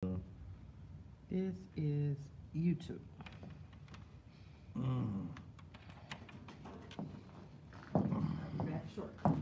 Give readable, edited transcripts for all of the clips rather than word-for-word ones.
This is YouTube. I'll be back shortly.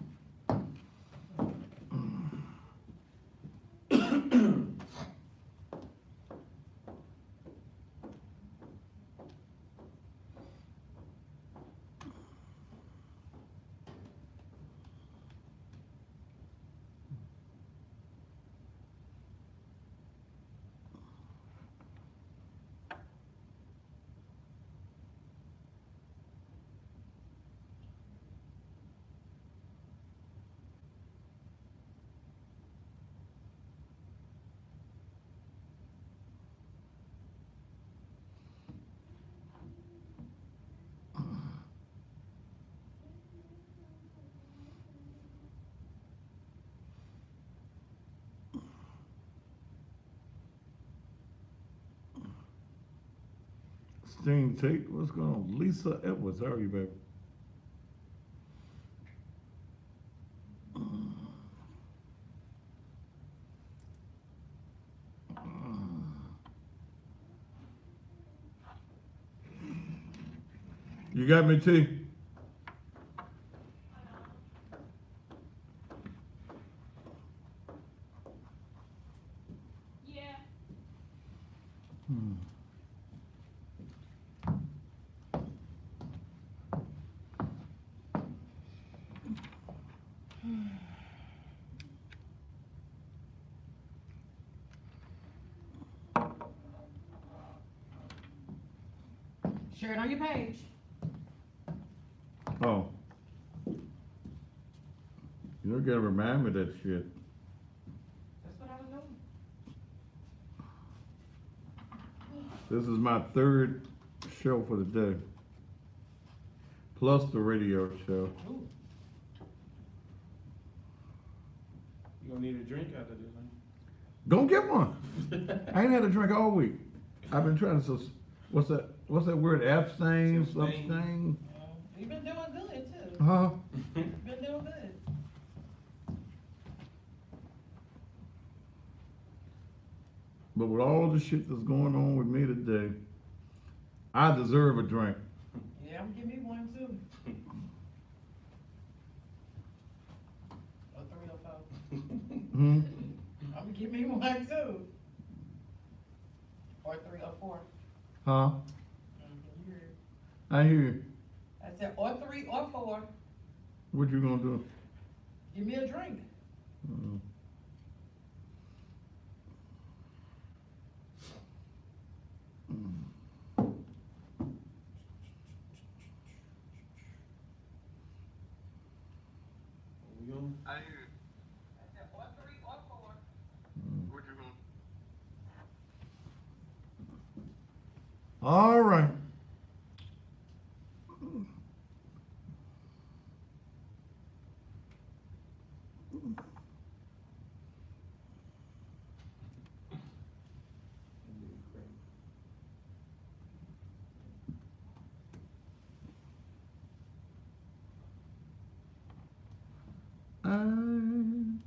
Sting Tate, what's going on? Lisa Edwards, how are you, baby? You got me, T? Yeah. Share it on your page. Oh. You don't gotta remind me of that shit. That's what I was doing. This is my third show for the day. Plus the radio show. Ooh. You gonna need a drink after this, huh? Go get one. I ain't had a drink all week. I've been trying to, what's that word? Abstain, Abstain. abstain? You've been doing good too. Huh? You've been doing good. But with all the shit that's going on with me today, I deserve a drink. Yeah, I'm give me one too. Or 305. Hmm? I'm gonna give me one too. Or 304. Huh? You heard. I hear you. I said or 3 or 4. What you gonna do? Give me a drink. Mm. We on? I hear you. I said or 3 or 4. What you gonna? All right. I'm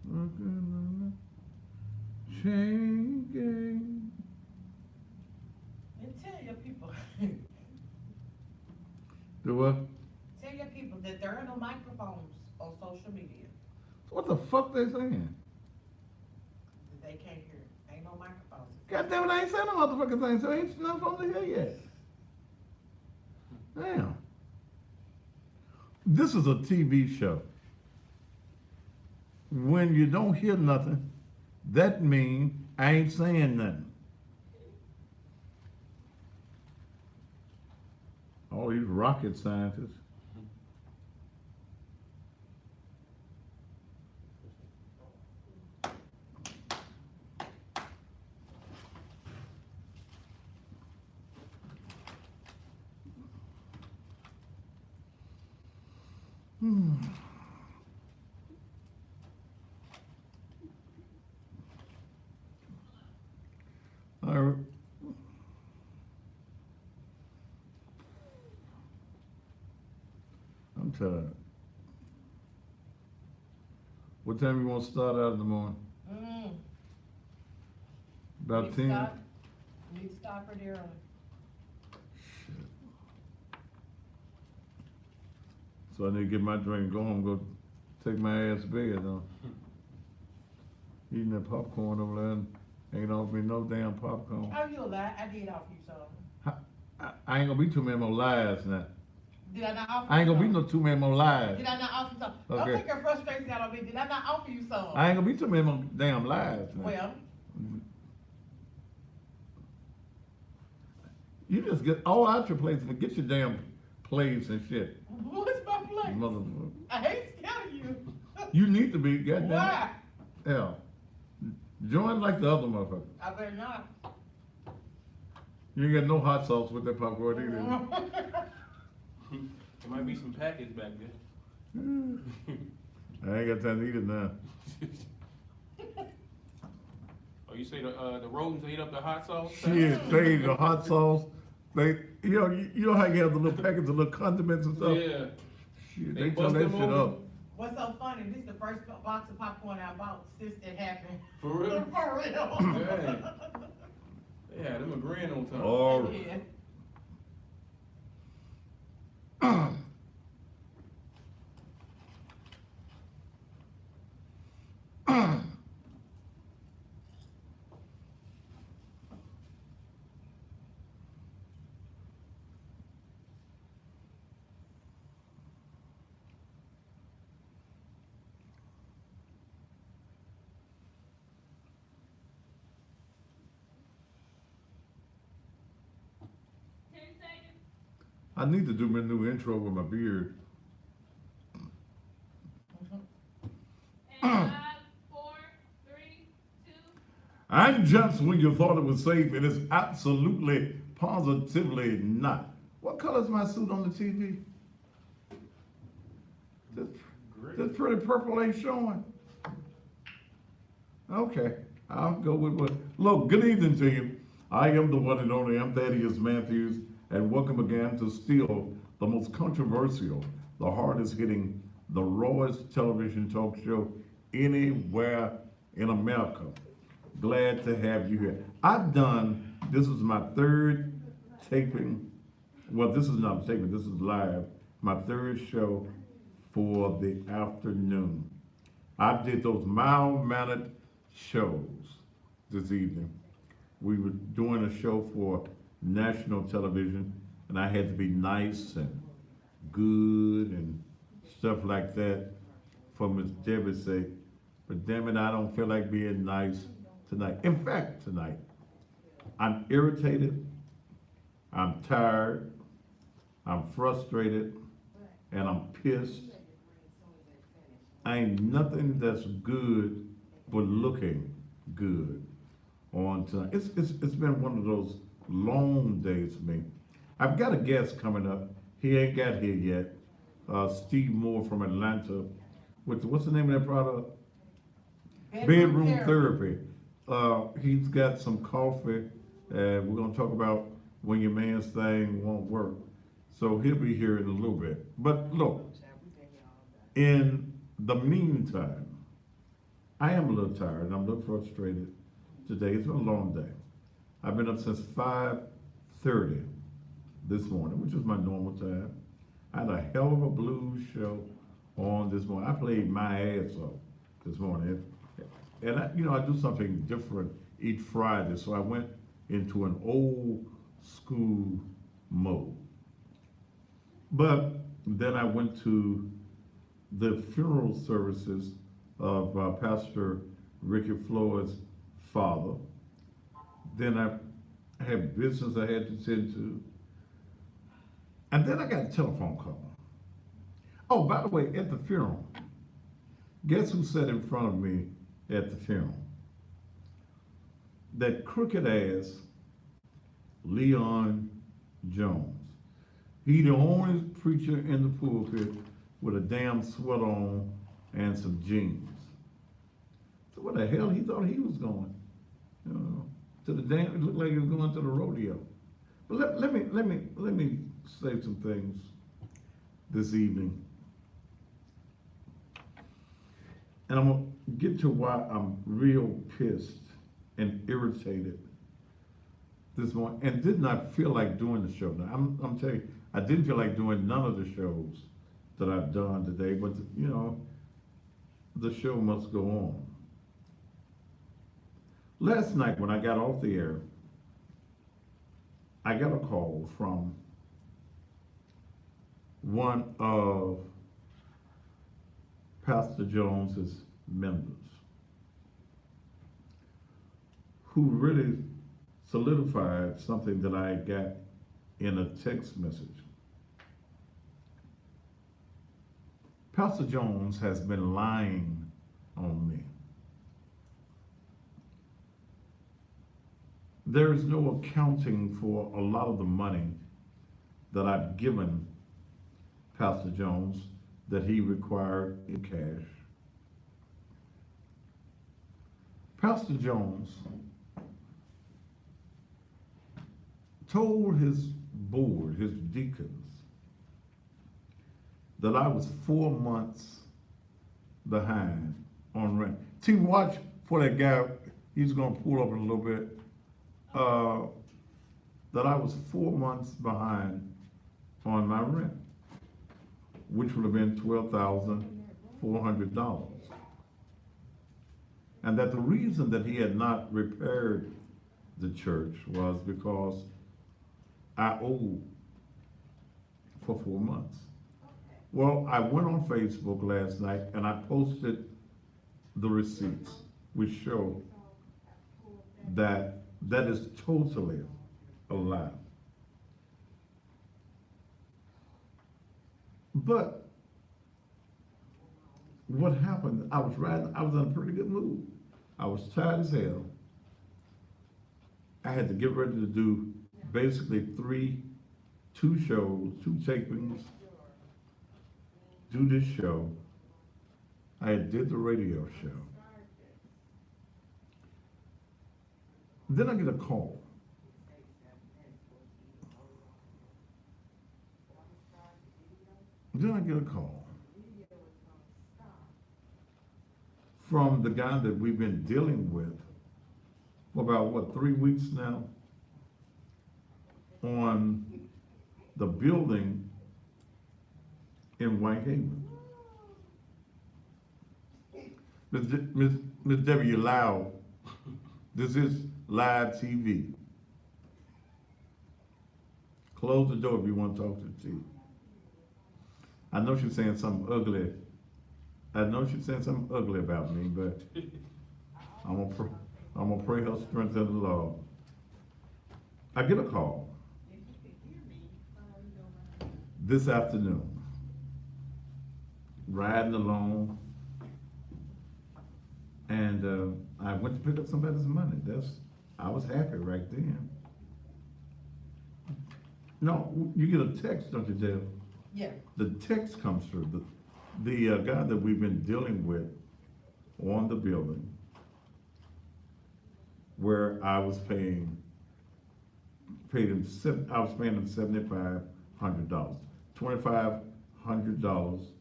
working on a changing. And tell your people. Do what? Tell your people that there are no microphones on social media. What the fuck they saying? That they can't hear. Ain't no microphones. God damn it, I ain't said no motherfucking thing, so ain't nothing from the here yet. Damn. This is a TV show. When you don't hear nothing, that means I ain't saying nothing. All these rocket scientists. All right. I'm tired. What time you wanna start out in the morning? About Need to 10? start- Need to start pretty early. So I need to get my drink and go home, go take my ass to bed, though. Eating that popcorn over there and ain't offered me no damn popcorn. Oh, you a lie, I did offer you some. I ain't gonna be too many more lies now. Did I not offer you I ain't gonna be some? no too many more lies. Did I not offer you some? Don't Okay. take your frustration out on me, did I not offer you some? I ain't gonna be too many more damn lies now. Well, You just get all out your place, forget your damn plays and shit. what's my place? Motherfucker. I hate scared of you. You need to be, goddamn. Why? Hell. Join like the other motherfucker. I better not. You ain't got no hot sauce with that popcorn either. There might be some packets back there. I ain't got time to eat it now. Oh, you say the rodents ate up the hot sauce? Shit, they eat the hot sauce. They, you know how you have the little packets of little condiments and stuff? Yeah. Shit, They they tore bust that them shit open? up. What's so funny, this is the first box of popcorn I bought since it happened. For real? For real. Dang. They had them a grand on top. Oh. Yeah. I need to do my new intro with my beard. And 5, 4, 3, 2. I'm just when you thought it was safe, it is absolutely, positively not. What color's my suit on the TV? This pretty purple ain't showing. Okay, I'll go with what. Look, good evening to you. I am the one and only, I'm Thaddeus Matthews, and welcome again to still the most controversial, the hardest hitting, the rawest television talk show anywhere in America. Glad to have you here. This is my third taping. Well, this is not taping, this is live. My third show for the afternoon. I did those mild-mannered shows this evening. We were doing a show for national television, and I had to be nice and good and stuff like that for Miss Debbie's sake. But damn it, I don't feel like being nice tonight. In fact, tonight, I'm irritated, I'm tired, I'm frustrated, and I'm pissed. Ain't nothing that's good but looking good on tonight. It's been one of those long days for me. I've got a guest coming up. He ain't got here yet. Steve Moore from Atlanta. What's the name of that product? Bedroom Therapy. He's got some coffee. We're gonna talk about when your man's thing won't work. So he'll be here in a little bit. But look, in the meantime, I am a little tired and I'm a little frustrated today. It's been a long day. I've been up since 5:30 this morning, which is my normal time. I had a hell of a blues show on this morning. I played my ass off this morning. And I do something different each Friday, so I went into an old school mode. But then I went to the funeral services of Pastor Ricky Floyd's father. Then I had business I had to tend to. And then I got a telephone call. Oh, by the way, at the funeral, guess who sat in front of me at the funeral? That crooked ass Leon Jones. He the only preacher in the pulpit with a damn sweater on and some jeans. So where the hell he thought he was going? To the damn, it looked like he was going to the rodeo. But let me say some things this evening. And I'm gonna get to why I'm real pissed and irritated this morning, and did not feel like doing the show. Now, I'm telling you, I didn't feel like doing none of the shows that I've done today, but, you know, the show must go on. Last night, when I got off the air, I got a call from one of Pastor Jones's members, who really solidified something that I got in a text message. Pastor Jones has been lying on me. There is no accounting for a lot of the money that I've given Pastor Jones that he required in cash. Pastor Jones told his board, his deacons, that I was 4 months behind on rent. See, watch for that guy, he's gonna pull up in a little bit, that I was 4 months behind on my rent, which would have been $12,400. And that the reason that he had not repaired the church was because I owed for 4 months. Well, I went on Facebook last night and I posted the receipts, which show that that is totally a lie. But what happened, I was in a pretty good mood. I was tired as hell. I had to get ready to do basically two shows, 2 tapings, do this show. I did the radio show. Then I get a call. From the guy that we've been dealing with for about, 3 weeks now, on the building in Whitehaven. Miss Debbie, you're loud. This is live TV. Close the door if you want to talk to the TV. I know she's saying something ugly. About me, but I'm gonna pray her strength in the Lord. I get a call this afternoon, riding along, and I went to pick up somebody's money. I was happy right then. No, you get a text, don't you, Dale? Yeah. The text comes through. The guy that we've been dealing with on the building, where I was paying him $7,500, $2,500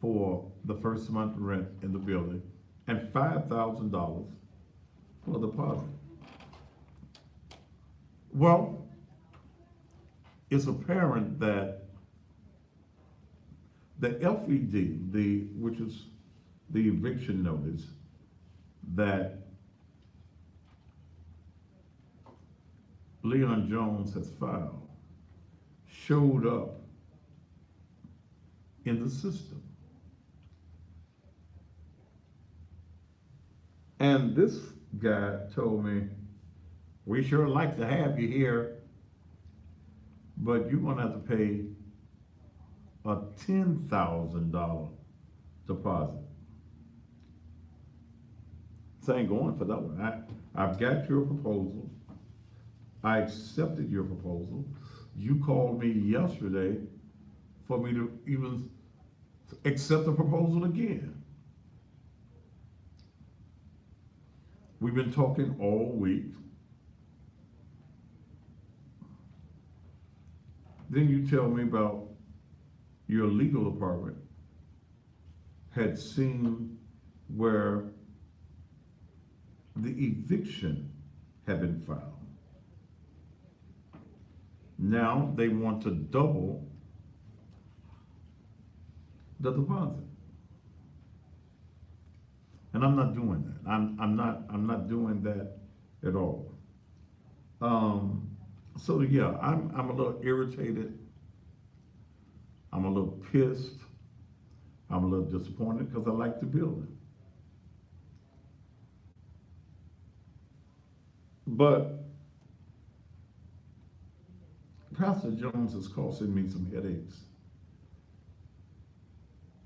for the first month rent in the building, and $5,000 for the deposit. Well, it's apparent that the FED, which is the eviction notice that Leon Jones has filed, showed up in the system. And this guy told me, we sure like to have you here, but you're gonna have to pay a $10,000 deposit. So I ain't going for that one. I've got your proposal. I accepted your proposal. You called me yesterday for me to even accept the proposal again. We've been talking all week. Then you tell me about your legal department had seen where the eviction had been filed. Now they want to double the deposit. And I'm not doing that. I'm not doing that at all. So yeah, I'm a little irritated. I'm a little pissed. I'm a little disappointed because I like the building. But Pastor Jones is causing me some headaches.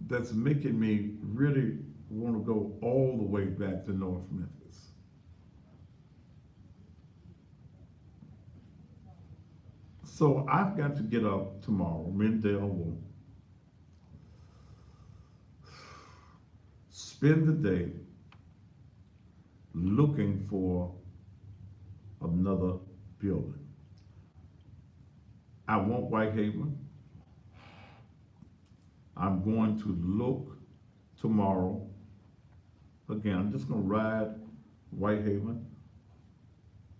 That's making me really want to go all the way back to North Memphis. So I've got to get up tomorrow. Mendel will spend the day looking for another building. I want Whitehaven. I'm going to look tomorrow. Again, I'm just going to ride Whitehaven,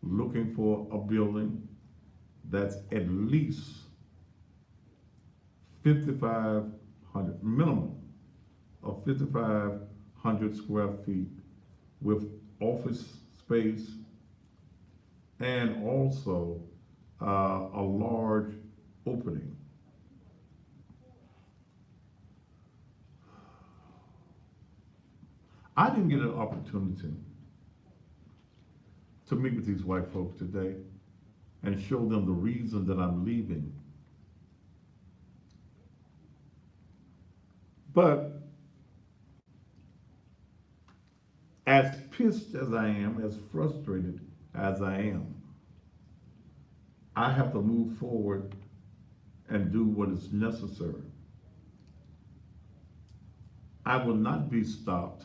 looking for a building that's at least 5,500, minimum of 5,500 square feet with office space and also a large opening. I didn't get an opportunity to meet with these white folks today and show them the reason that I'm leaving. But as pissed as I am, as frustrated as I am, I have to move forward and do what is necessary. I will not be stopped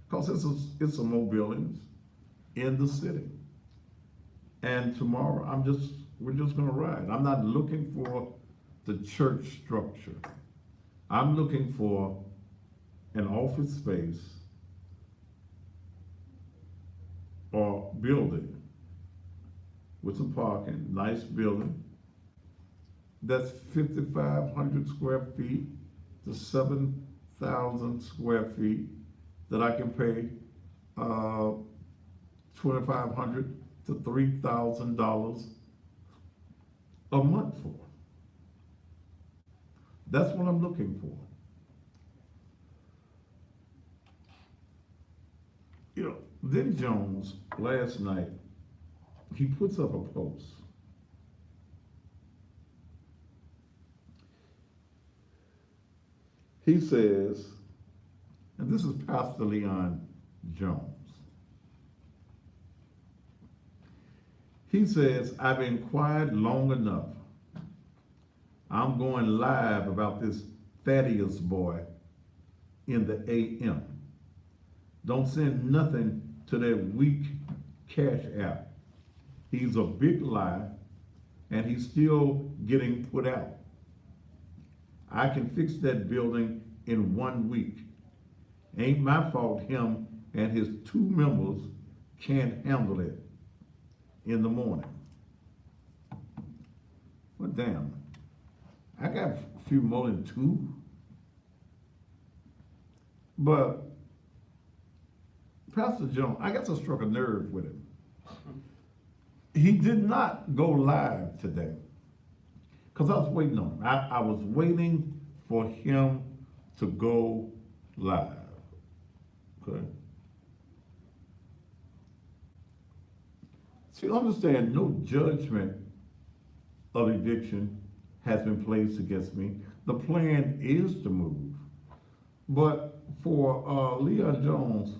because it's some more buildings in the city. And tomorrow we're just gonna ride. I'm not looking for the church structure. I'm looking for an office space or building with some parking, nice building that's 5,500 square feet to 7,000 square feet that I can pay $2,500 to $3,000 a month for. That's what I'm looking for. You know, then Jones, last night, he puts up a post. He says, and this is Pastor Leon Jones. He says, I've been quiet long enough. I'm going live about this Thaddeus boy in the AM. Don't send nothing to that weak Cash App. He's a big lie, and he's still getting put out. I can fix that building in 1 week. Ain't my fault him and his 2 members can't handle it in the morning. Well, damn, I got a few more than 2. But Pastor Jones, I guess I struck a nerve with him. He did not go live today because I was waiting on him. I was waiting for him to go live. Okay. See, understand, no judgment of eviction has been placed against me. The plan is to move. But for Leon Jones,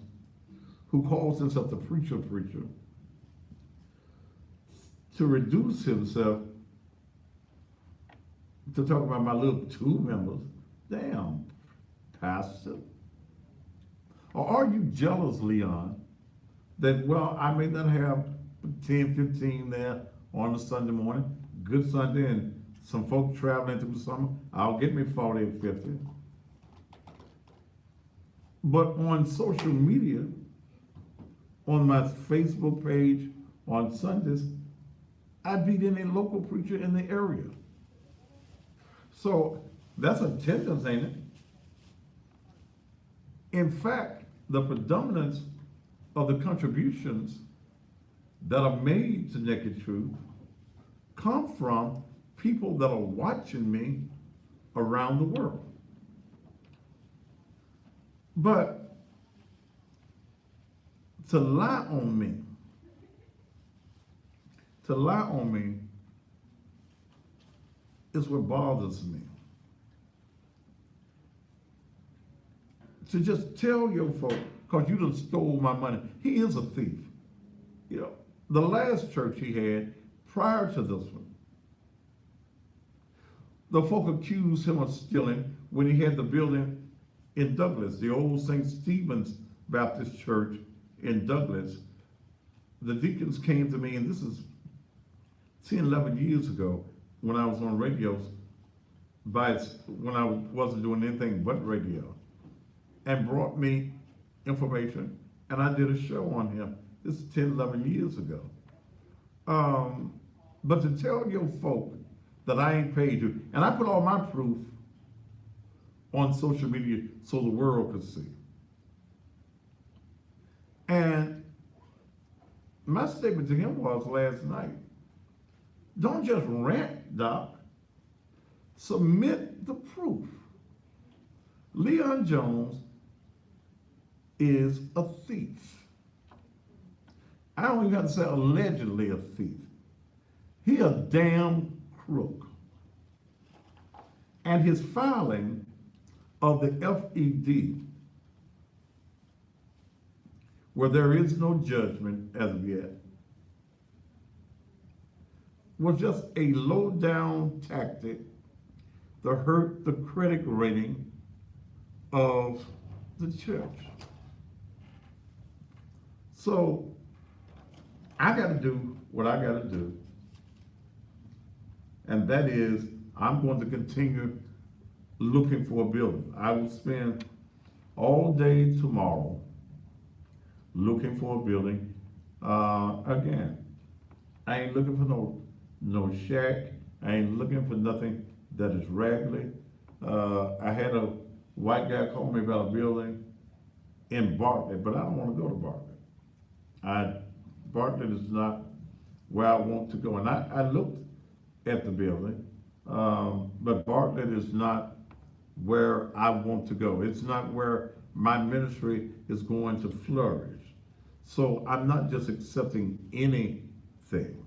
who calls himself the preacher, to reduce himself to talk about my little 2 members, damn, Pastor. Or are you jealous, Leon, that, well, I may not have 10, 15 there on a Sunday morning, good Sunday, and some folks traveling through the summer, I'll get me 40 or 50. But on social media, on my Facebook page, on Sundays, I beat any local preacher in the area. So that's attendance, ain't it? In fact, the predominance of the contributions that are made to Naked Truth come from people that are watching me around the world. But to lie on me is what bothers me. To just tell your folk, because you done stole my money. He is a thief. You know, the last church he had prior to this one, the folk accused him of stealing when he had the building in Douglas, the old St. Stephen's Baptist Church in Douglas. The deacons came to me, and this is 10, 11 years ago when I was on radios, when I wasn't doing anything but radio, and brought me information, and I did a show on him. This is 10, 11 years ago. But to tell your folk that I ain't paid you, and I put all my proof on social media so the world could see. And my statement to him was last night, don't just rant, Doc. Submit the proof. Leon Jones is a thief. I don't even have to say allegedly a thief. He a damn crook. And his filing of the FED, where there is no judgment as of yet, was just a low-down tactic to hurt the credit rating of the church. So I got to do what I got to do, and that is I'm going to continue looking for a building. I will spend all day tomorrow looking for a building. Again, I ain't looking for no shack. I ain't looking for nothing that is raggedy. I had a white guy call me about a building in Bartlett, but I don't want to go to Bartlett. Bartlett is not where I want to go. And I looked at the building, but Bartlett is not where I want to go. It's not where my ministry is going to flourish. So I'm not just accepting anything.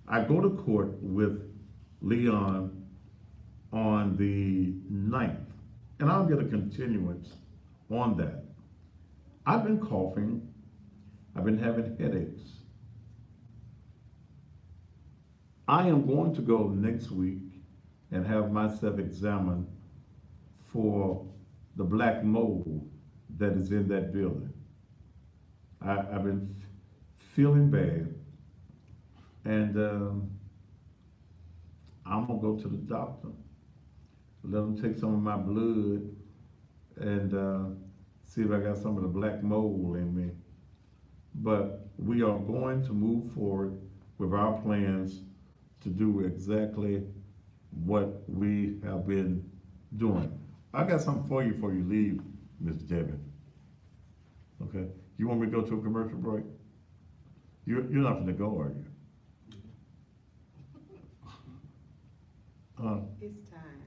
I go to court with Leon on the 9th, and I'll get a continuance on that. I've been coughing. I've been having headaches. I am going to go next week and have myself examined for the black mold that is in that building. I've been feeling bad, and I'm gonna go to the doctor, let them take some of my blood, and see if I got some of the black mold in me. But we are going to move forward with our plans to do exactly what we have been doing. I got something for you before you leave, Miss Debbie. Okay? You want me to go to a commercial break? You're not gonna go, are you? It's time.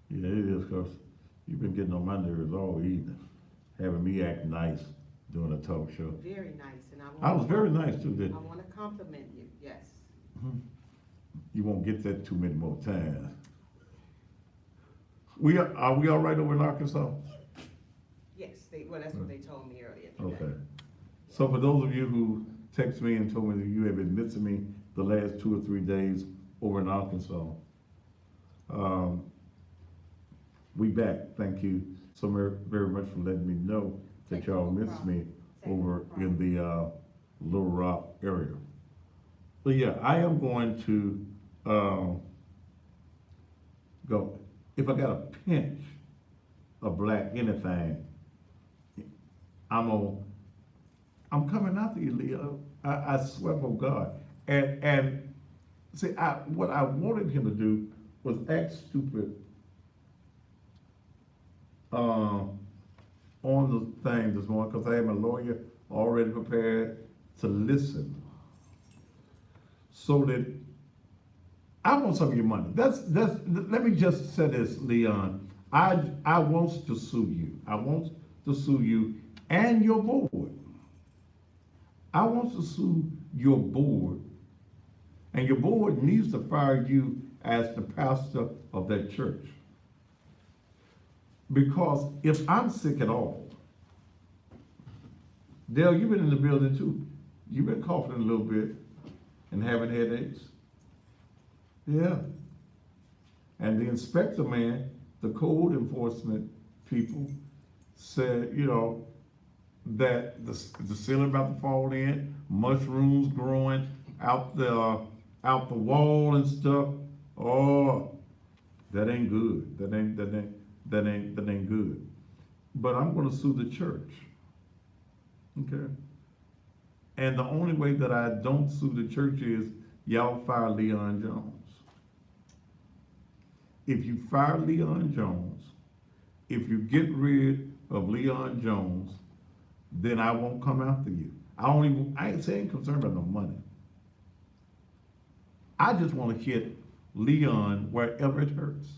Yeah, it is, because you've been getting on my nerves all evening, having me act nice doing a talk show. Very nice, and I was very nice too, I didn't want to compliment you, yes. you? Won't get that too many more times. Are we all right over in Arkansas? Yes, that's what they told me earlier today. Okay. So for those of you who text me and told me that you have been missing me the last 2 or 3 days over in Arkansas, we back. Thank you so very much for letting me know that y'all missed me over in the Little Rock area. But yeah, I am going to go. If I got a pinch of black anything, I'm coming after you, Leo. I swear for God. And see, what I wanted him to do was act stupid on the thing this morning, because I had my lawyer already prepared to listen. So that I want some of your money. Let me just say this, Leon. I want to sue you. I want to sue you and your board. I want to sue your board, and your board needs to fire you as the pastor of that church. Because if I'm sick at all, Dale, you've been in the building too. You've been coughing a little bit and having headaches. Yeah. And the inspector man, the code enforcement people said, that the ceiling about to fall in, mushrooms growing out the wall and stuff. Oh, that ain't good. That ain't good. But I'm gonna sue the church. Okay. And the only way that I don't sue the church is y'all fire Leon Jones. If you fire Leon Jones, if you get rid of Leon Jones, then I won't come after you. I ain't saying concerned about no money. I just want to hit Leon wherever it hurts.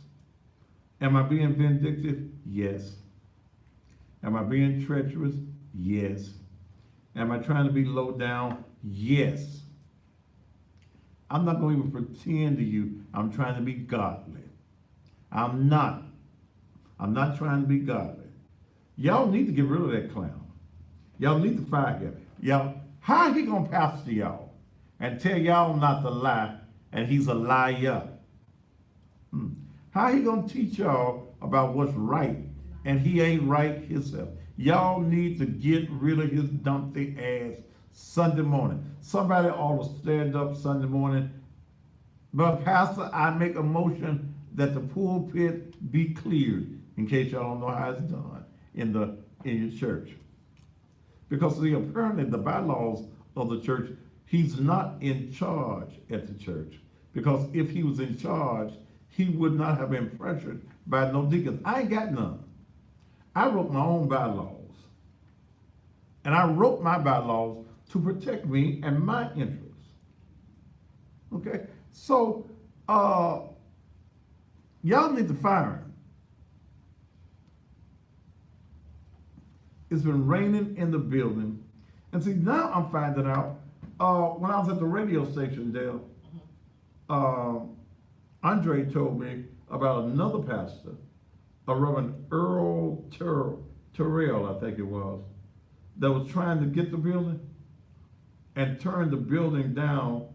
Am I being vindictive? Yes. Am I being treacherous? Yes. Am I trying to be low down? Yes. I'm not going to even pretend to you I'm trying to be godly. I'm not. I'm not trying to be godly. Y'all need to get rid of that clown. Y'all need to fire him. Y'all, how he gonna pastor y'all and tell y'all not to lie, and he's a liar? How he gonna teach y'all about what's right and he ain't right himself? Y'all need to get rid of his dumpty ass Sunday morning. Somebody ought to stand up Sunday morning. But Pastor, I make a motion that the pulpit be cleared, in case y'all don't know how it's done in your church. Because see, apparently the bylaws of the church, he's not in charge at the church. Because if he was in charge, he would not have been pressured by no deacons. I ain't got none. I wrote my own bylaws. And I wrote my bylaws to protect me and my interests. Okay? So, y'all need to fire him. It's been raining in the building. And see, now I'm finding out, when I was at the radio station, Dale, Andre told me about another pastor, a Reverend Earl Terrell, I think it was, that was trying to get the building and turn the building down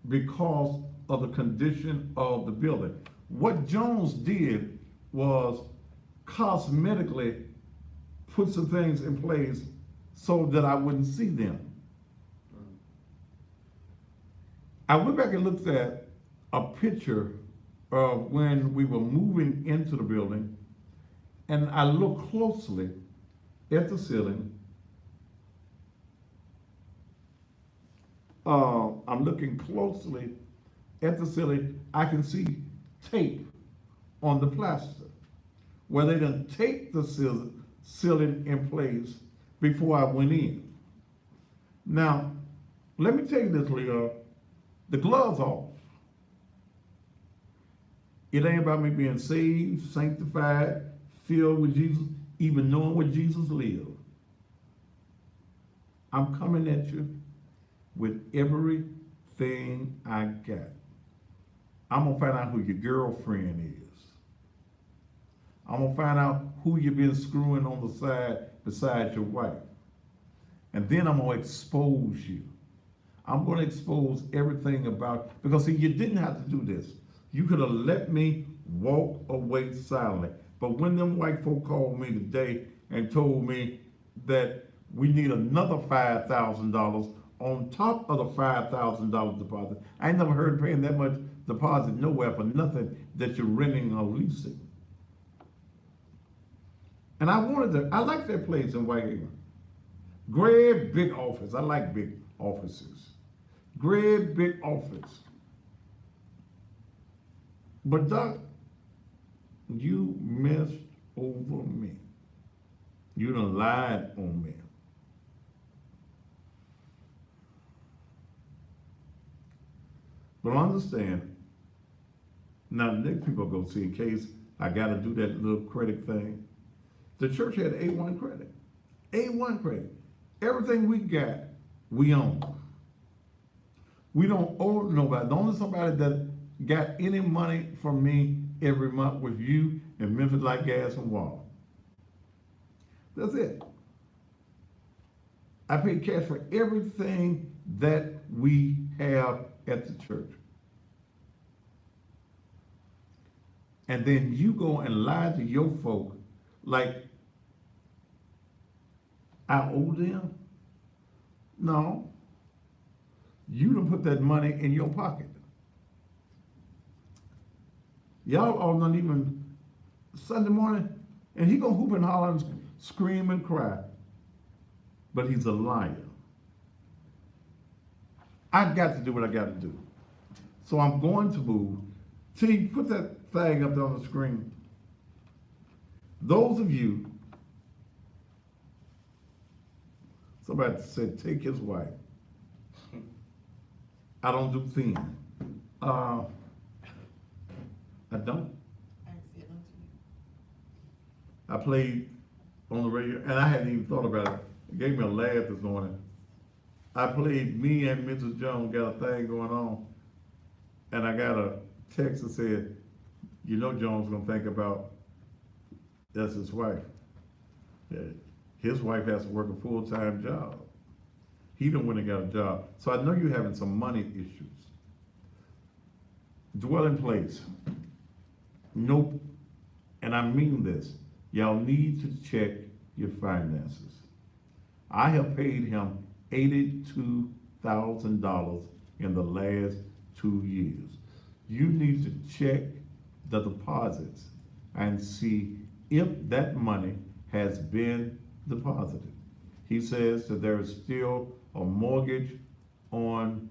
because of the condition of the building. What Jones did was cosmetically put some things in place so that I wouldn't see them. I went back and looked at a picture of when we were moving into the building, and I looked closely at the ceiling. I'm looking closely at the ceiling. I can see tape on the plaster where they done taped the ceiling in place before I went in. Now, let me tell you this, Leo. The gloves off. It ain't about me being saved, sanctified, filled with Jesus, even knowing what Jesus lived. I'm coming at you with everything I got. I'm gonna find out who your girlfriend is. I'm gonna find out who you've been screwing on the side beside your wife. And then I'm gonna expose you. I'm gonna expose everything about, because see, you didn't have to do this. You could have let me walk away silently. But when them white folk called me today and told me that we need another $5,000 on top of the $5,000 deposit, I ain't never heard paying that much deposit nowhere for nothing that you're renting or leasing. And I like that place in Whitehaven. Great big office. I like big offices. Great big office. But Doc, you messed over me. You done lied on me. But understand, now the next people go see in case I gotta do that little credit thing. The church had A1 credit. A1 credit. Everything we got, we own. We don't owe nobody. The only somebody that got any money from me every month was you and Memphis Light, Gas, and Water. That's it. I pay cash for everything that we have at the church. And then you go and lie to your folk like I owe them? No. You done put that money in your pocket. Y'all are not even Sunday morning, and he gonna hoop and holler and scream and cry. But he's a liar. I got to do what I got to do. So I'm going to move. T, put that thing up there on the screen. Those of you, somebody said, take his wife. I don't do thin. I don't. I ain't said nothing to you. I played on the radio, and I hadn't even thought about it. It gave me a laugh this morning. I played me and Mrs. Jones got a thing going on, and I got a text that said, you know Jones gonna think about that's his wife. Yeah. His wife has to work a full-time job. He done went and got a job. So I know you're having some money issues. Dwelling place. Nope. And I mean this. Y'all need to check your finances. I have paid him $82,000 in the last 2 years. You need to check the deposits and see if that money has been deposited. He says that there is still a mortgage on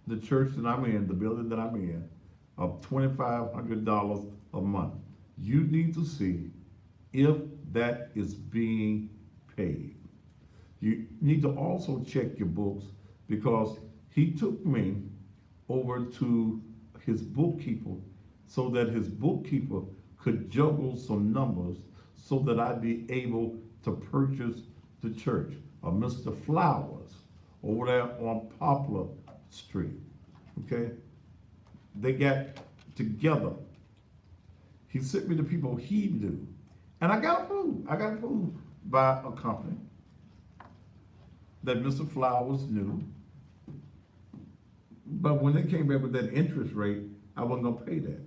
the church that I'm in, the building that I'm in, of $2,500 a month. You need to see if that is being paid. You need to also check your books because he took me over to his bookkeeper so that his bookkeeper could juggle some numbers so that I'd be able to purchase the church. Mr. Flowers over there on Poplar Street, okay? They got together. He sent me the people he knew. And I got approved. I got approved by a company that Mr. Flowers knew. But when they came back with that interest rate, I wasn't gonna pay that.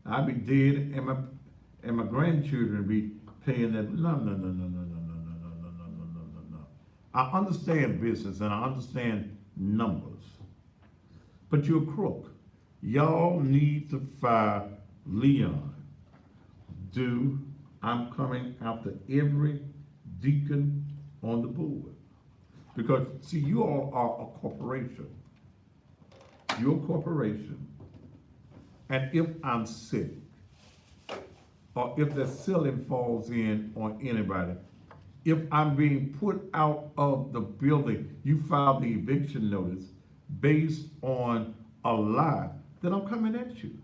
I'd be dead and my grandchildren be paying that. No. I understand business and I understand numbers, but you're a crook. Y'all need to fire Leon. I'm coming after every deacon on the board. Because, see, you all are a corporation. You're a corporation. And if I'm sick, or if the ceiling falls in on anybody, if I'm being put out of the building, you file the eviction notice based on a lie, then I'm coming at you.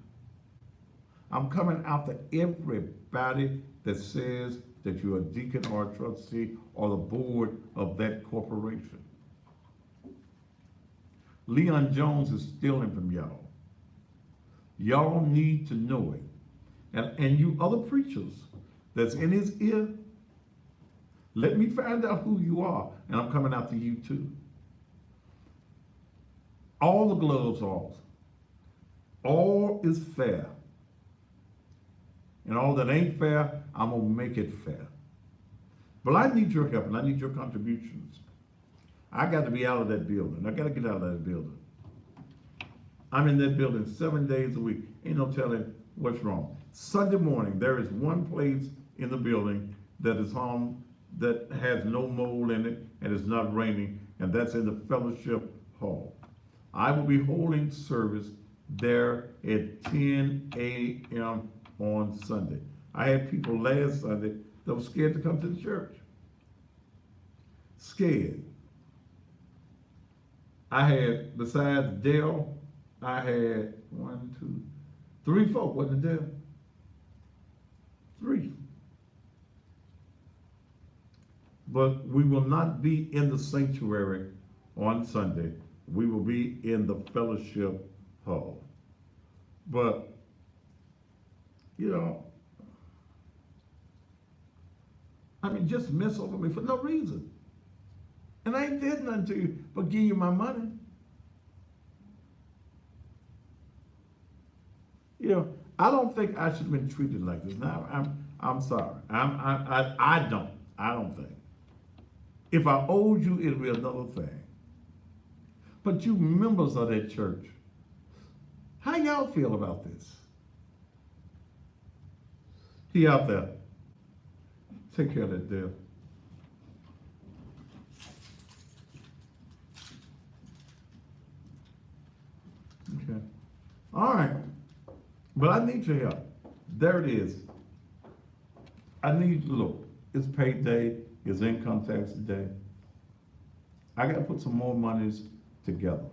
I'm coming after everybody that says that you're a deacon or a trustee or the board of that corporation. Leon Jones is stealing from y'all. Y'all need to know it. And you other preachers that's in his ear, let me find out who you are, and I'm coming after you too. All the gloves off. All is fair. And all that ain't fair, I'm gonna make it fair. But I need your help and I need your contributions. I got to be out of that building. I got to get out of that building. I'm in that building 7 days a week. Ain't no telling what's wrong. Sunday morning, there is one place in the building that is home, that has no mold in it, and it's not raining, and that's in the fellowship hall. I will be holding service there at 10 a.m. on Sunday. I had people last Sunday that were scared to come to the church. Scared. I had, besides Dale, I had 1, 2, 3 folk, wasn't it Dale? 3. But we will not be in the sanctuary on Sunday. We will be in the fellowship hall. But, you know, I mean, just mess over me for no reason. And I ain't did nothing to you but give you my money. You know, I don't think I should have been treated like this. Now, I'm sorry. I don't think. If I owed you, it'd be another thing. But you members of that church, how y'all feel about this? He out there. Take care of that deal. Okay. All right. But I need your help. There it is. I need, look, it's payday, it's income tax day. I gotta put some more monies together.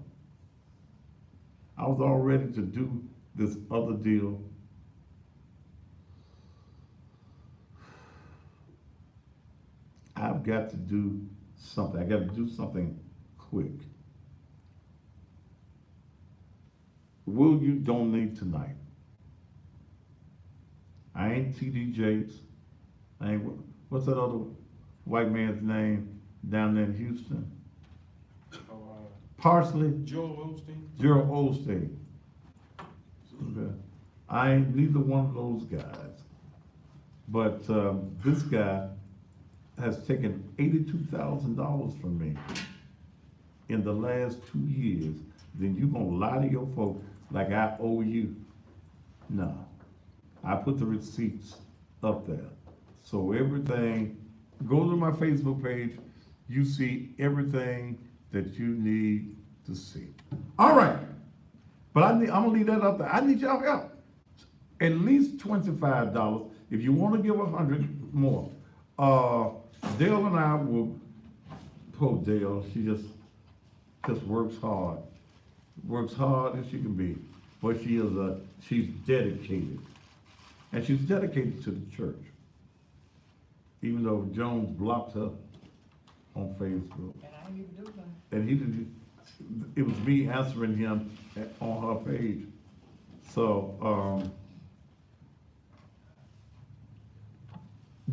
I was all ready to do this other deal. I've got to do something. I gotta do something quick. Will you donate tonight? I ain't T.D. Jakes. I ain't, what's that other white man's name down there in Houston? Parsley? Joel Osteen. Gerald Osteen. Okay. I ain't neither one of those guys. But this guy has taken $82,000 from me in the last 2 years. Then you gonna lie to your folk like I owe you? No. I put the receipts up there. So everything, go to my Facebook page, you see everything that you need to see. All right, but I'm gonna leave that up there. I need y'all help. At least $25. If you wanna give 100 more. Dale and I will, poor Dale, she just works hard. Works hard as she can be, but she's dedicated. And she's dedicated to the church. Even though Jones blocked her on Facebook. And I didn't even do nothing. And he didn't, it was me answering him on her page. So,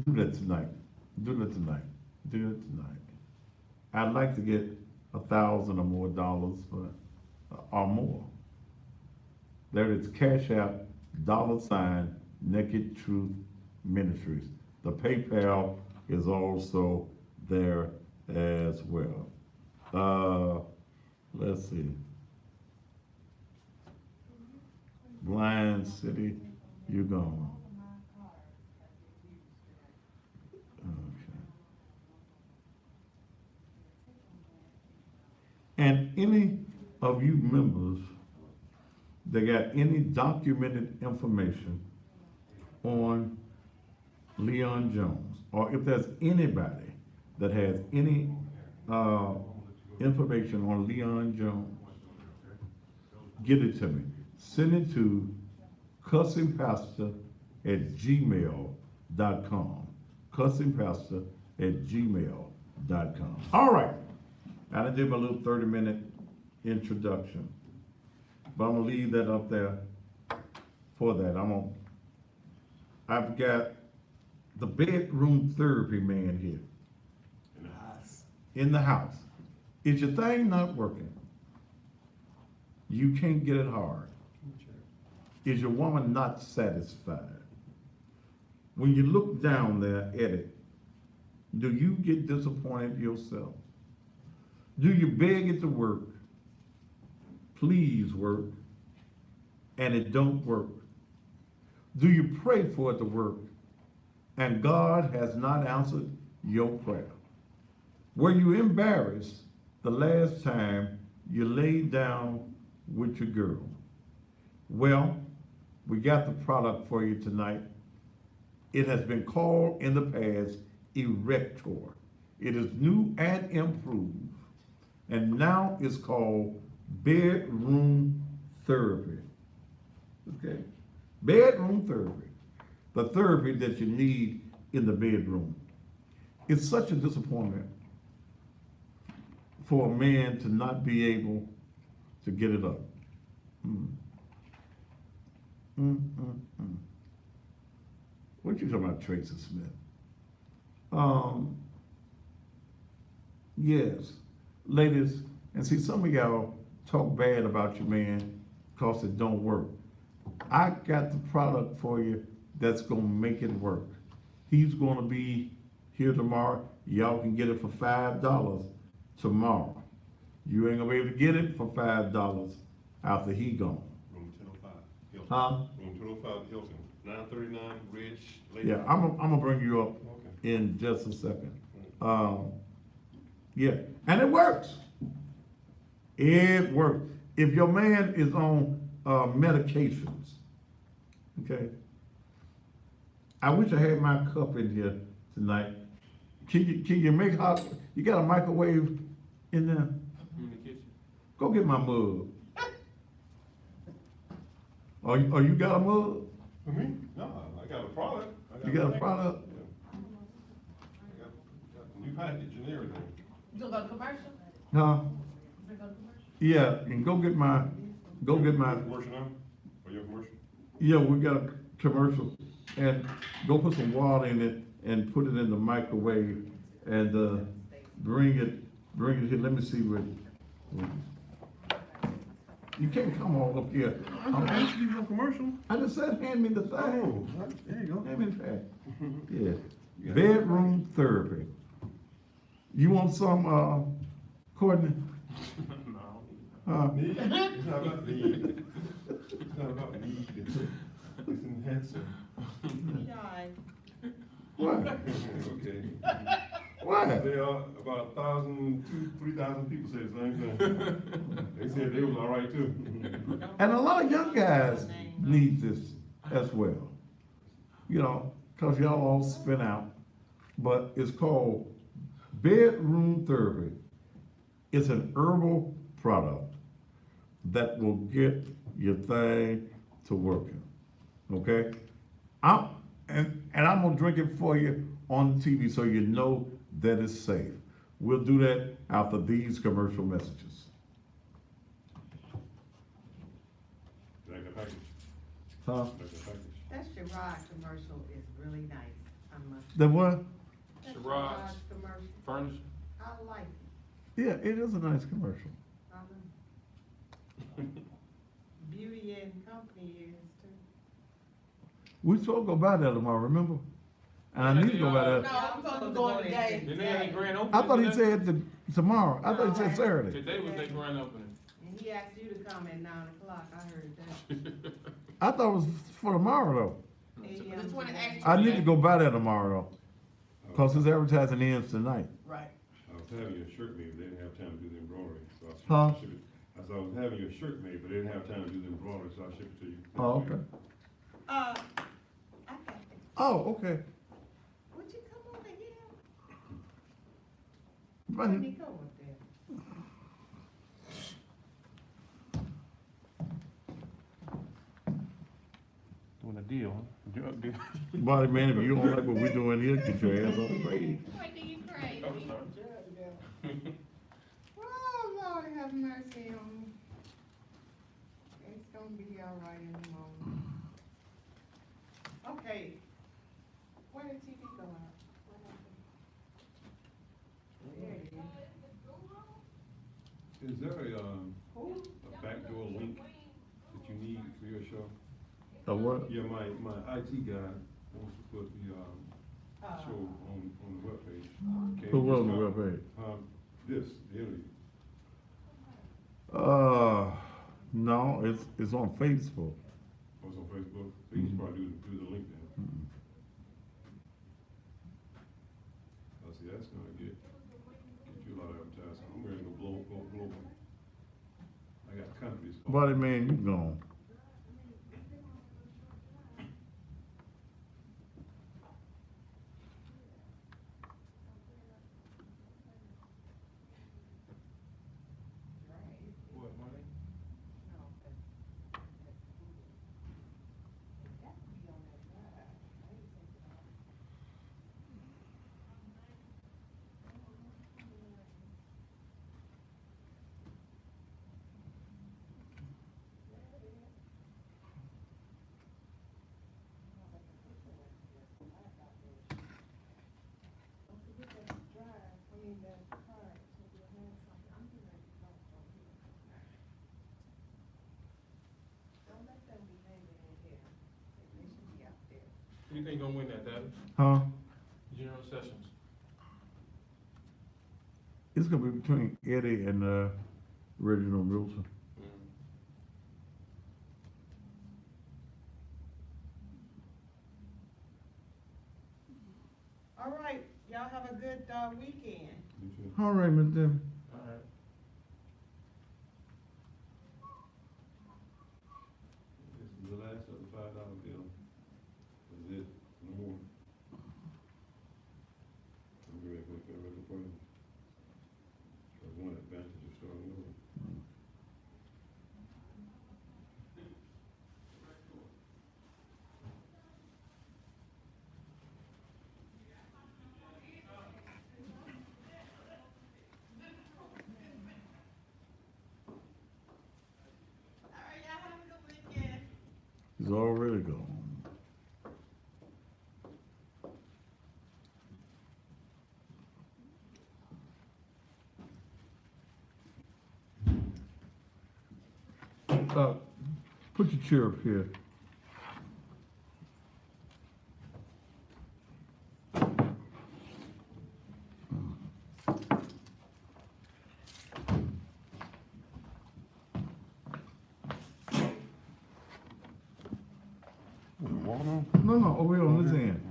do that tonight. Do that tonight. Do it tonight. I'd like to get $1,000 or more dollars, or more. There is Cash App, $ Naked Truth Ministries. The PayPal is also there as well. Let's see. Blind City, you gone. Okay. And any of you members that got any documented information on Leon Jones, or if there's anybody that has any information on Leon Jones, get it to me. Send it to cussingpastor@gmail.com. cussingpastor@gmail.com. All right. I done did my little 30-minute introduction, but I'm gonna leave that up there for that. I've got the bedroom therapy man here. In the house. In the house. Is your thing not working? You can't get it hard. Is your woman not satisfied? When you look down there at it, do you get disappointed yourself? Do you beg it to work? Please work. And it don't work. Do you pray for it to work and God has not answered your prayer? Were you embarrassed the last time you laid down with your girl? Well, we got the product for you tonight. It has been called in the past Erector. It is new and improved, and now it's called bedroom therapy. Okay? Bedroom therapy. The therapy that you need in the bedroom. It's such a disappointment for a man to not be able to get it up. What you talking about, Tracy Smith? Yes, ladies, and see, some of y'all talk bad about your man because it don't work. I got the product for you that's gonna make it work. He's gonna be here tomorrow. Y'all can get it for $5 tomorrow. You ain't gonna be able to get it for $5 after he gone. Room 1005, Hilton. Huh? Room 1005, Hilton, 939 Ridge Lake. Yeah, I'm gonna bring you up Okay. in just a second. Yeah, and it works. It works. If your man is on medications, okay? I wish I had my cup in here tonight. Can you make hot? You got a microwave in there? In the kitchen. Go get my mug. Oh, you got a mug? For me? No, I got a product. You got a product? Yeah. I got a new package and everything. You gonna go to commercial? Huh? You gonna go to commercial? Yeah, and go get my. Commercial now? Or your commercial? Yeah, we got a commercial, and go put some water in it and put it in the microwave and bring it here. Let me see what. You can't come all up here. I'm asking you for a commercial. I just said, hand me the thing. Oh, there you go. Hand me the thing. Yeah. Bedroom therapy. You want some, Courtney? No. Need? It's not about need. It's not about need. It's enhancing. What? Okay. What? There are about 1,000, 2,000, 3,000 people say the same thing. They said they was all right too. And a lot of young guys need this as well. You know, cause y'all all spin out. But it's called bedroom therapy. It's an herbal product that will get your thing to working. Okay? And I'm gonna drink it for you on the TV so you know that it's safe. We'll do that after these commercial messages. Like a package. Huh? Like a package. That Sherrod commercial is really nice, I must. The what? That Sherrod's. commercial, Furniture. I like it, Yeah, it is a nice commercial. I know. Beauty and Company is too. We supposed to go by there tomorrow, remember? And I need to go by there. No, I'm supposed to go in today. Didn't they have a grand opening? I thought he today? said tomorrow. I thought he said Saturday. Today was their grand opening. And he asked you to come at 9 o'clock, I heard that. I thought it was for tomorrow Hey, The 28th. though. I need to go by there tomorrow though. Cause his advertising ends tonight. Right. I was having your shirt made, but they didn't have time to do the embroidery, so I Huh? shipped it. I said I was having your shirt made, but they didn't have time to do the embroidery, so I shipped it to you. Oh, okay. I got it. Oh, okay. Would you come over here? But- Let me go up there. Doing a deal, huh? Drug deal. Body man, if you don't like what we're doing here, get your ass on the stage. Wait till you crazy. I'm sorry. Oh, Lord, have mercy on me. It's gonna be all right in the morning. Okay. Where did TV go out? There it is. Is there a backdoor link that you need for your show? A what? Yeah, my IT guy wants to put the, show on the webpage. Can Who you was on just the talk- webpage? This, the interview. No, it's on Facebook. Oh, it's on Facebook, so you can probably do the link then. Body man, you gone. What, money? Who you think gonna win that, Daddy? Huh? General Sessions. It's gonna be between Eddie and, Reginald Wilson. All right, y'all have a good, weekend. You too. All right, Miss Debbie. All right. This is the last of the $5 bill. That's it, no more. I'm ready for the regular party. There's one advantage of starting over. All right, y'all have a good weekend. He's already gone. Put your chair up here. No, over here on this end.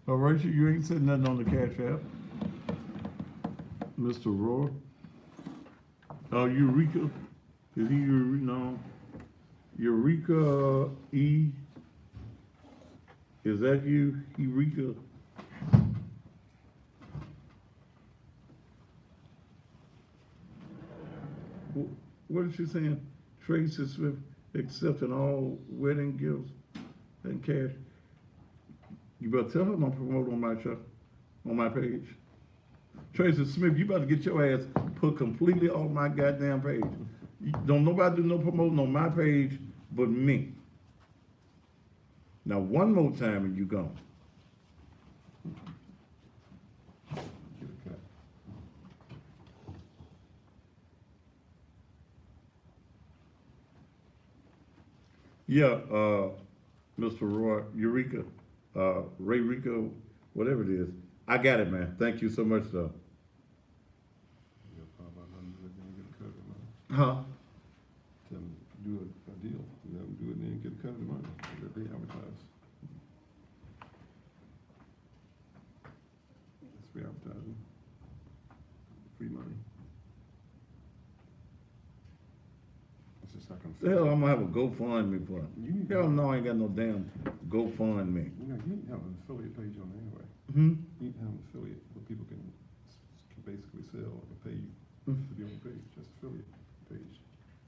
Oh, Rachel, you ain't sitting nothing on the cash app? Mr. Roy? Oh, Eureka? Is he no? Eureka E? Is that you, Eureka? What is she saying? Tracy Smith accepting all wedding gifts and cash. You better tell her I'm gonna promote on my show, on my page. Tracy Smith, you better get your ass put completely off my goddamn page. Don't nobody do no promoting on my page but me. Now, one more time and you gone. Get a cut. Yeah, Mr. Roy, Eureka, Ray Rico, whatever it is. I got it, man. Thank you so much, though. You'll probably do it, then get a cut of the money. Huh? Tell them, do a deal, let them do it, then get a cut of the money, that they advertise. It's free advertising. Free money. It's just like I'm. The hell, I'm gonna have a GoFundMe for You need it. Hell to- no, I ain't got no damn GoFundMe. You know, you need to have an affiliate page on there anyway. Hmm? You need to have an affiliate where people can basically sell and pay you Mm. to be on the page, just affiliate page,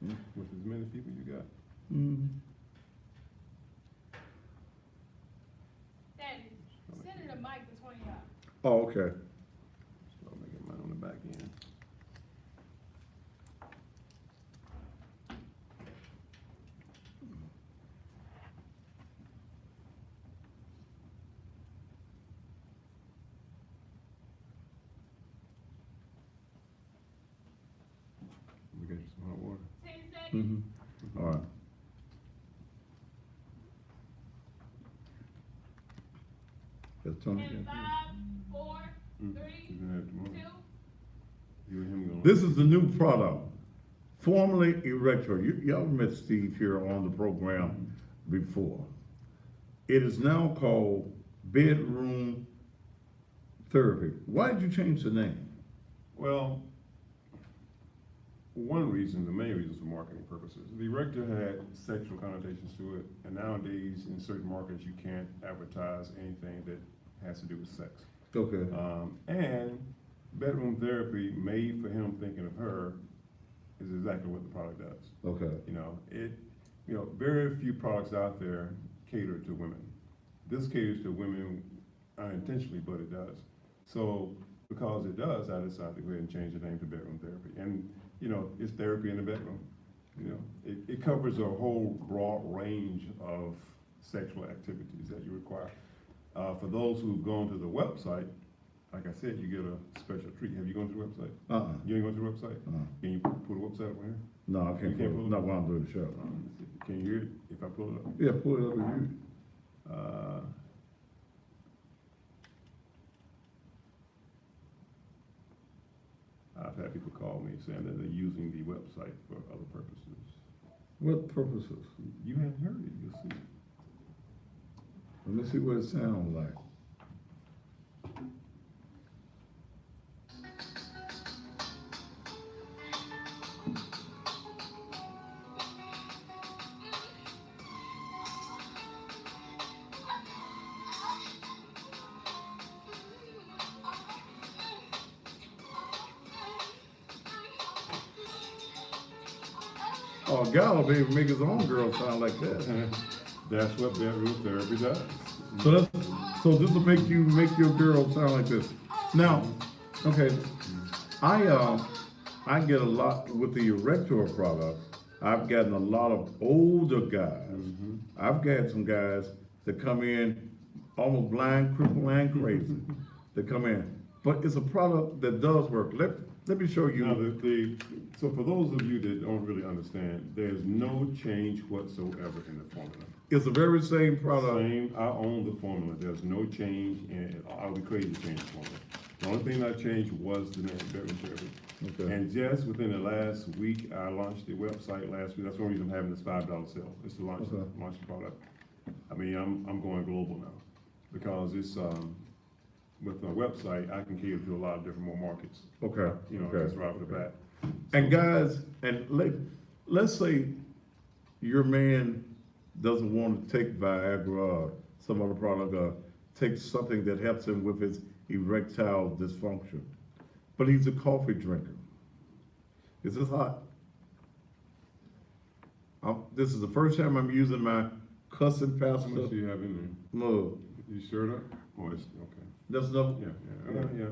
Mm. with as many people you got. Mm. Daddy, send it a mic between y'all. Oh, okay. Start making money on the back end. We got you some hot water. 10 seconds. Mm-hmm. All right. That's Tony In again. 5, 4, 3, You gonna have tomorrow. 2. You and him gonna. This is the new product. formerly Erector, y'all met Steve here on the program before. It is now called Bedroom Therapy. Why did you change the name? Well, one reason, the main reason is for marketing purposes. The Erector had sexual connotations to it, and nowadays in certain markets you can't advertise anything that has to do with sex. Okay, And bedroom therapy, made for him thinking of her, is exactly what the product does. okay, Very few products out there cater to women. This caters to women unintentionally, but it does. So because it does, I decided to go ahead and change the name to bedroom therapy. And, it's therapy in the bedroom. It covers a whole broad range of sexual activities that you require. For those who've gone to the website, like I said, you get a special treat. Have you gone to the website? You ain't gone to the website? Can you pull the website up here? no, I You can't can't pull pull it, it? not while I'm doing the show. Can you hear it if I pull it up? Yeah, pull it up if you, I've had people call me saying that they're using the website for other purposes. what purposes? You haven't heard it, you'll see. Let me see what it sounds like. Oh, Gallo baby make his own girl sound like that. That's what bedroom therapy does. So this will make your girl sound like this. Now, okay, I get a lot with the Erector product. I've gotten a lot of older guys. I've got some guys that come in almost blind, crippled, and crazy. That come in, but it's a product that does work. Let me show you. Now, so for those of you that don't really understand, there's no change whatsoever in the formula. It's the very same product. Same, I own the formula, there's no change in it, I would be crazy to change the formula. The only thing that changed was the name, bedroom therapy. Okay. And just within the last week, I launched the website last week, that's one reason I'm having this $5 sale, is to launch Okay. the product. I mean, I'm going global now, because it's, with my website, I can cater to a lot of different more markets. Okay. Okay. Just right off the bat. And guys, let's say your man doesn't want to take Viagra or some other product, or take something that helps him with his erectile dysfunction, but he's a coffee drinker. Is this hot? This is the first time I'm using my custom How much pasta do you have in mug. there? You stirred up? Oh, it's, okay. That's enough. Yeah.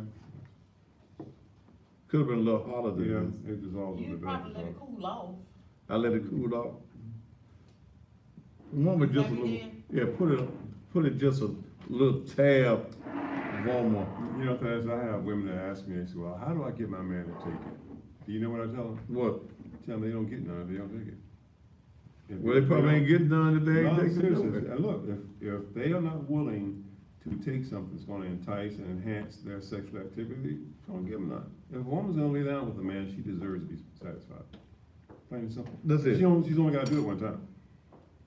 Could have been a little hotter than Yeah, this. it dissolves a You little bit. probably let it cool off. I let it cool off. Warm it just a Plug it little. in. Yeah, put it just a little tab warmer. You know, Thaz, I have women that ask me, they say, well, how do I get my man to take it? Do you know what I tell them? What? Tell them they don't get none if they don't take it. If Well, they probably ain't getting done if they No, ain't I'm taking serious. it. And look, if they are not willing to take something that's gonna entice and enhance their sexual activity, don't give them none. If a woman's gonna lay down with a man, she deserves to be satisfied. Plain and simple. That's it. She's only gotta do it one time.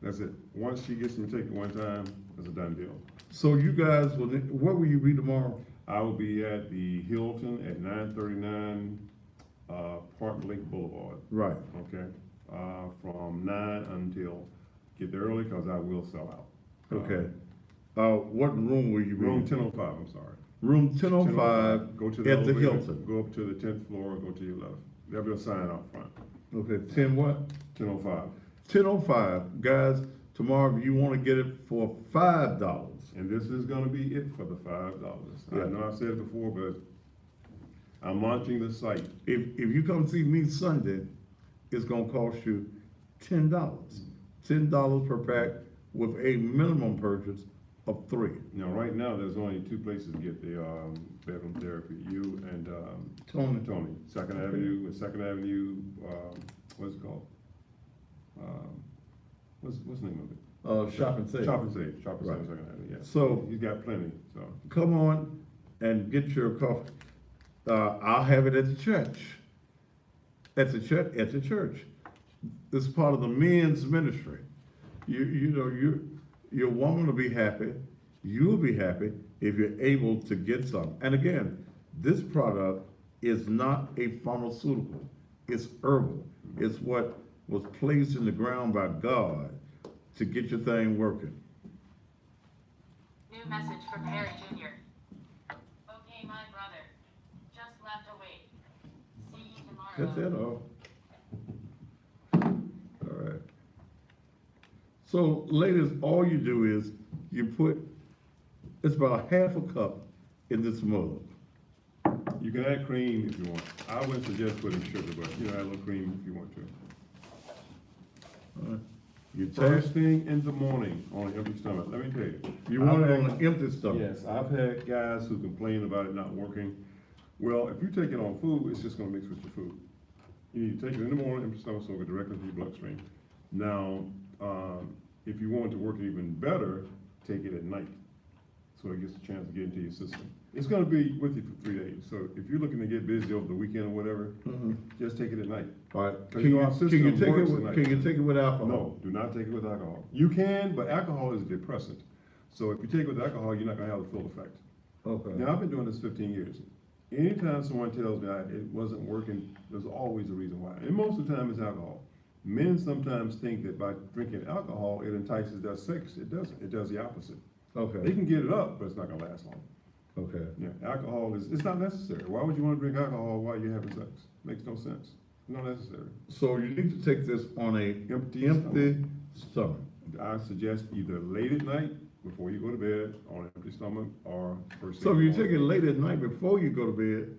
That's it. Once she gets them to take it one time, it's a done deal. So you guys, where will you be tomorrow? I will be at the Hilton at 939 Park Lake Boulevard, Right. okay? From 9 until, get there early, cause I will sell out. Okay. What room will you be? Room in? 1005, I'm sorry. Room 1005 Go to the at the elevator, Hilton. Go up to the 10th floor, go to your left. There'll be a sign out front, Okay, 10 what? 1005. 1005. Guys, tomorrow if you want to get it for $5. And this is gonna be it for the $5. Yeah. I know I've said it before, but I'm launching the site. If you come see me Sunday, it's gonna cost you $10. $10 per pack with a minimum purchase of 3. Now, right now, there's only 2 places to get the, bedroom therapy, you and, Tony. Tony. Second Avenue, what's it called? What's the name of it? Shop and save. Shop and Save, Second Right. Avenue, yeah. So- He's got plenty, so. Come on and get your coffee. I'll have it at the church. At the church. This is part of the men's ministry. Your woman will be happy, you'll be happy if you're able to get some. And again, this product is not a pharmaceutical, it's herbal. It's what was placed in the ground by God to get your thing working. New message from Harry Jr. Okay, my brother. Just left awake. See you tomorrow. That's it, all. All right. So, ladies, all you do is you put, it's about half a cup in this mug. You can add cream if you want. I wouldn't suggest putting sugar, but you know, add a little cream if you want to. All right. You First taste, thing in the morning on an empty stomach, let me tell you. you want it I've on had- an empty stomach. Yes, I've had guys who complain about it not working. Well, if you take it on food, it's just gonna mix with your food. You need to take it in the morning, empty stomach, so it goes directly to your bloodstream. Now, if you want it to work even better, take it at night, so it gets a chance to get into your system. It's gonna be with you for 3 days, so if you're looking to get busy over the weekend or whatever, just take it at night. All right, Because can your you system take it works with, at can night. you take it with alcohol? No, do not take it with alcohol. You can, but alcohol is a depressant. So if you take it with alcohol, you're not gonna have the full effect. Okay. Now, I've been doing this 15 years. Anytime someone tells me it wasn't working, there's always a reason why. And most of the time it's alcohol. Men sometimes think that by drinking alcohol, it entices their sex. It doesn't. It does the opposite. They Okay, can get it up, but it's not gonna last long. okay. Yeah, alcohol it's not necessary. Why would you wanna drink alcohol while you're having sex? Makes no sense. Not necessary. So you need to take this on a Empty empty stomach. I suggest either late at night, before you go to bed, on an empty stomach, or first thing. So if in you the take it morning. late at night before you go to bed,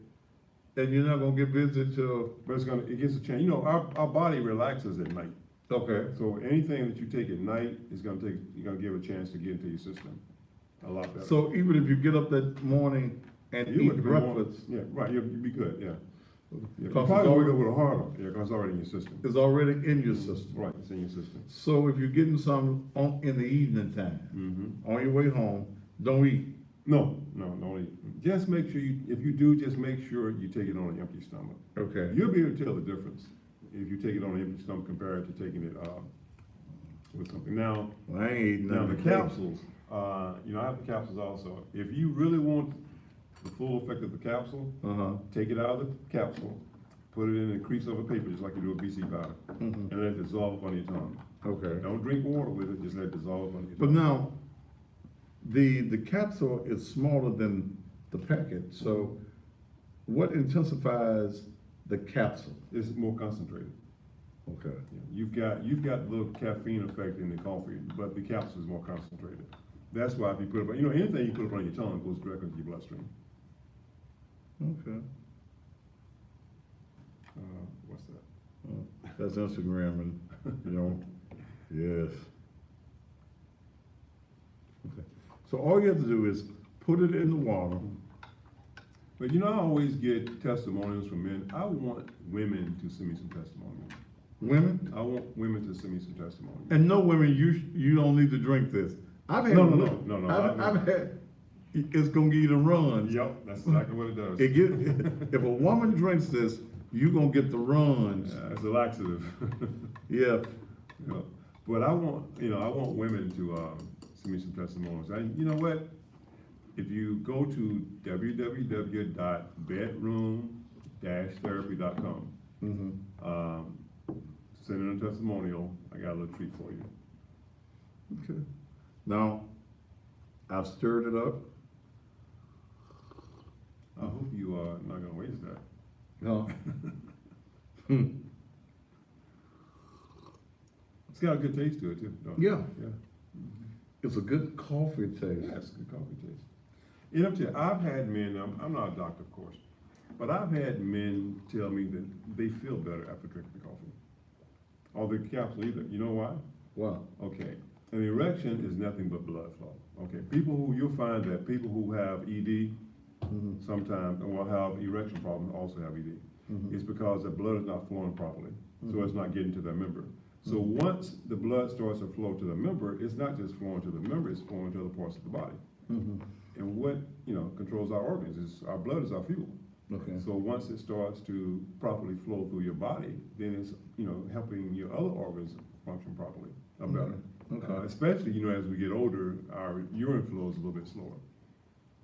and you're not gonna get busy till, But it gets a chance, you know, our body relaxes at night. okay. So anything that you take at night is gonna you're gonna give a chance to get into your system a lot better. So even if you get up that morning and You eat would be more- breakfast, Yeah, right, you'll be good, yeah. Yeah, you Because probably it's wake up with a hard on, yeah, cause it's already in your system. it's already in your system. Right, it's in your system. So if you're getting some in the evening time, Mm-hmm. on your way home, don't eat. No, don't eat. Just make sure if you do, just make sure you take it on an empty stomach. Okay. You'll be able to tell the difference if you take it on an empty stomach compared to taking it, with something. Now, Well, I ain't eating Now, none the of the cake. capsules, you know, I have the capsules also. If you really want the full effect of the capsule, Uh-huh. take it out of the capsule, put it in a crease of a paper, just like you do a BC powder, Mhm. and let it dissolve on your tongue. Okay. Don't drink water with it, just let it dissolve on your tongue. But now, the capsule is smaller than the packet, so what intensifies the capsule? It's more concentrated. Okay. You've got a little caffeine effect in the coffee, but the capsule is more concentrated. That's why if you put it, you know, anything you put up on your tongue goes directly to your bloodstream. Okay. What's that? That's Instagram and, you know, yes. Okay. So all you have to do is put it in the water. But you know, I always get testimonials from men. I want women to send me some testimonials. Women, I want women to send me some testimonials. and no women, you don't need to drink this. I've had, No. I've had, it's gonna give you the runs. Yep, that's exactly what it does. It get, if a woman drinks this, you gonna get the runs. Yeah, it's a laxative. Yeah. Yeah. But I want women to send me some testimonials. And you know what? If you go to www.bedroom-therapy.com, Mm-hmm. send in a testimonial, I got a little treat for you. Okay. Now, I've stirred it up. I hope you are not gonna waste that. No. It's got a good taste to it too, don't it? Yeah. Yeah. It's a good coffee taste. Yeah, it's a good coffee taste. You know, I've had men, I'm not a doctor, of course, but I've had men tell me that they feel better after drinking the coffee. Or the capsule either. You know why? Wow. Okay. An erection is nothing but blood flow. Okay. You'll find that people who have ED sometimes, or have erection problems, also have ED. It's because the blood is not flowing properly. So it's not getting to their member. So once the blood starts to flow to the member, it's not just flowing to the member, it's flowing to other parts of the body. And what, controls our organs is our blood is our fuel. Okay. So once it starts to properly flow through your body, then it's, helping your other organs function properly, or better. Okay. Especially, as we get older, our urine flow is a little bit slower.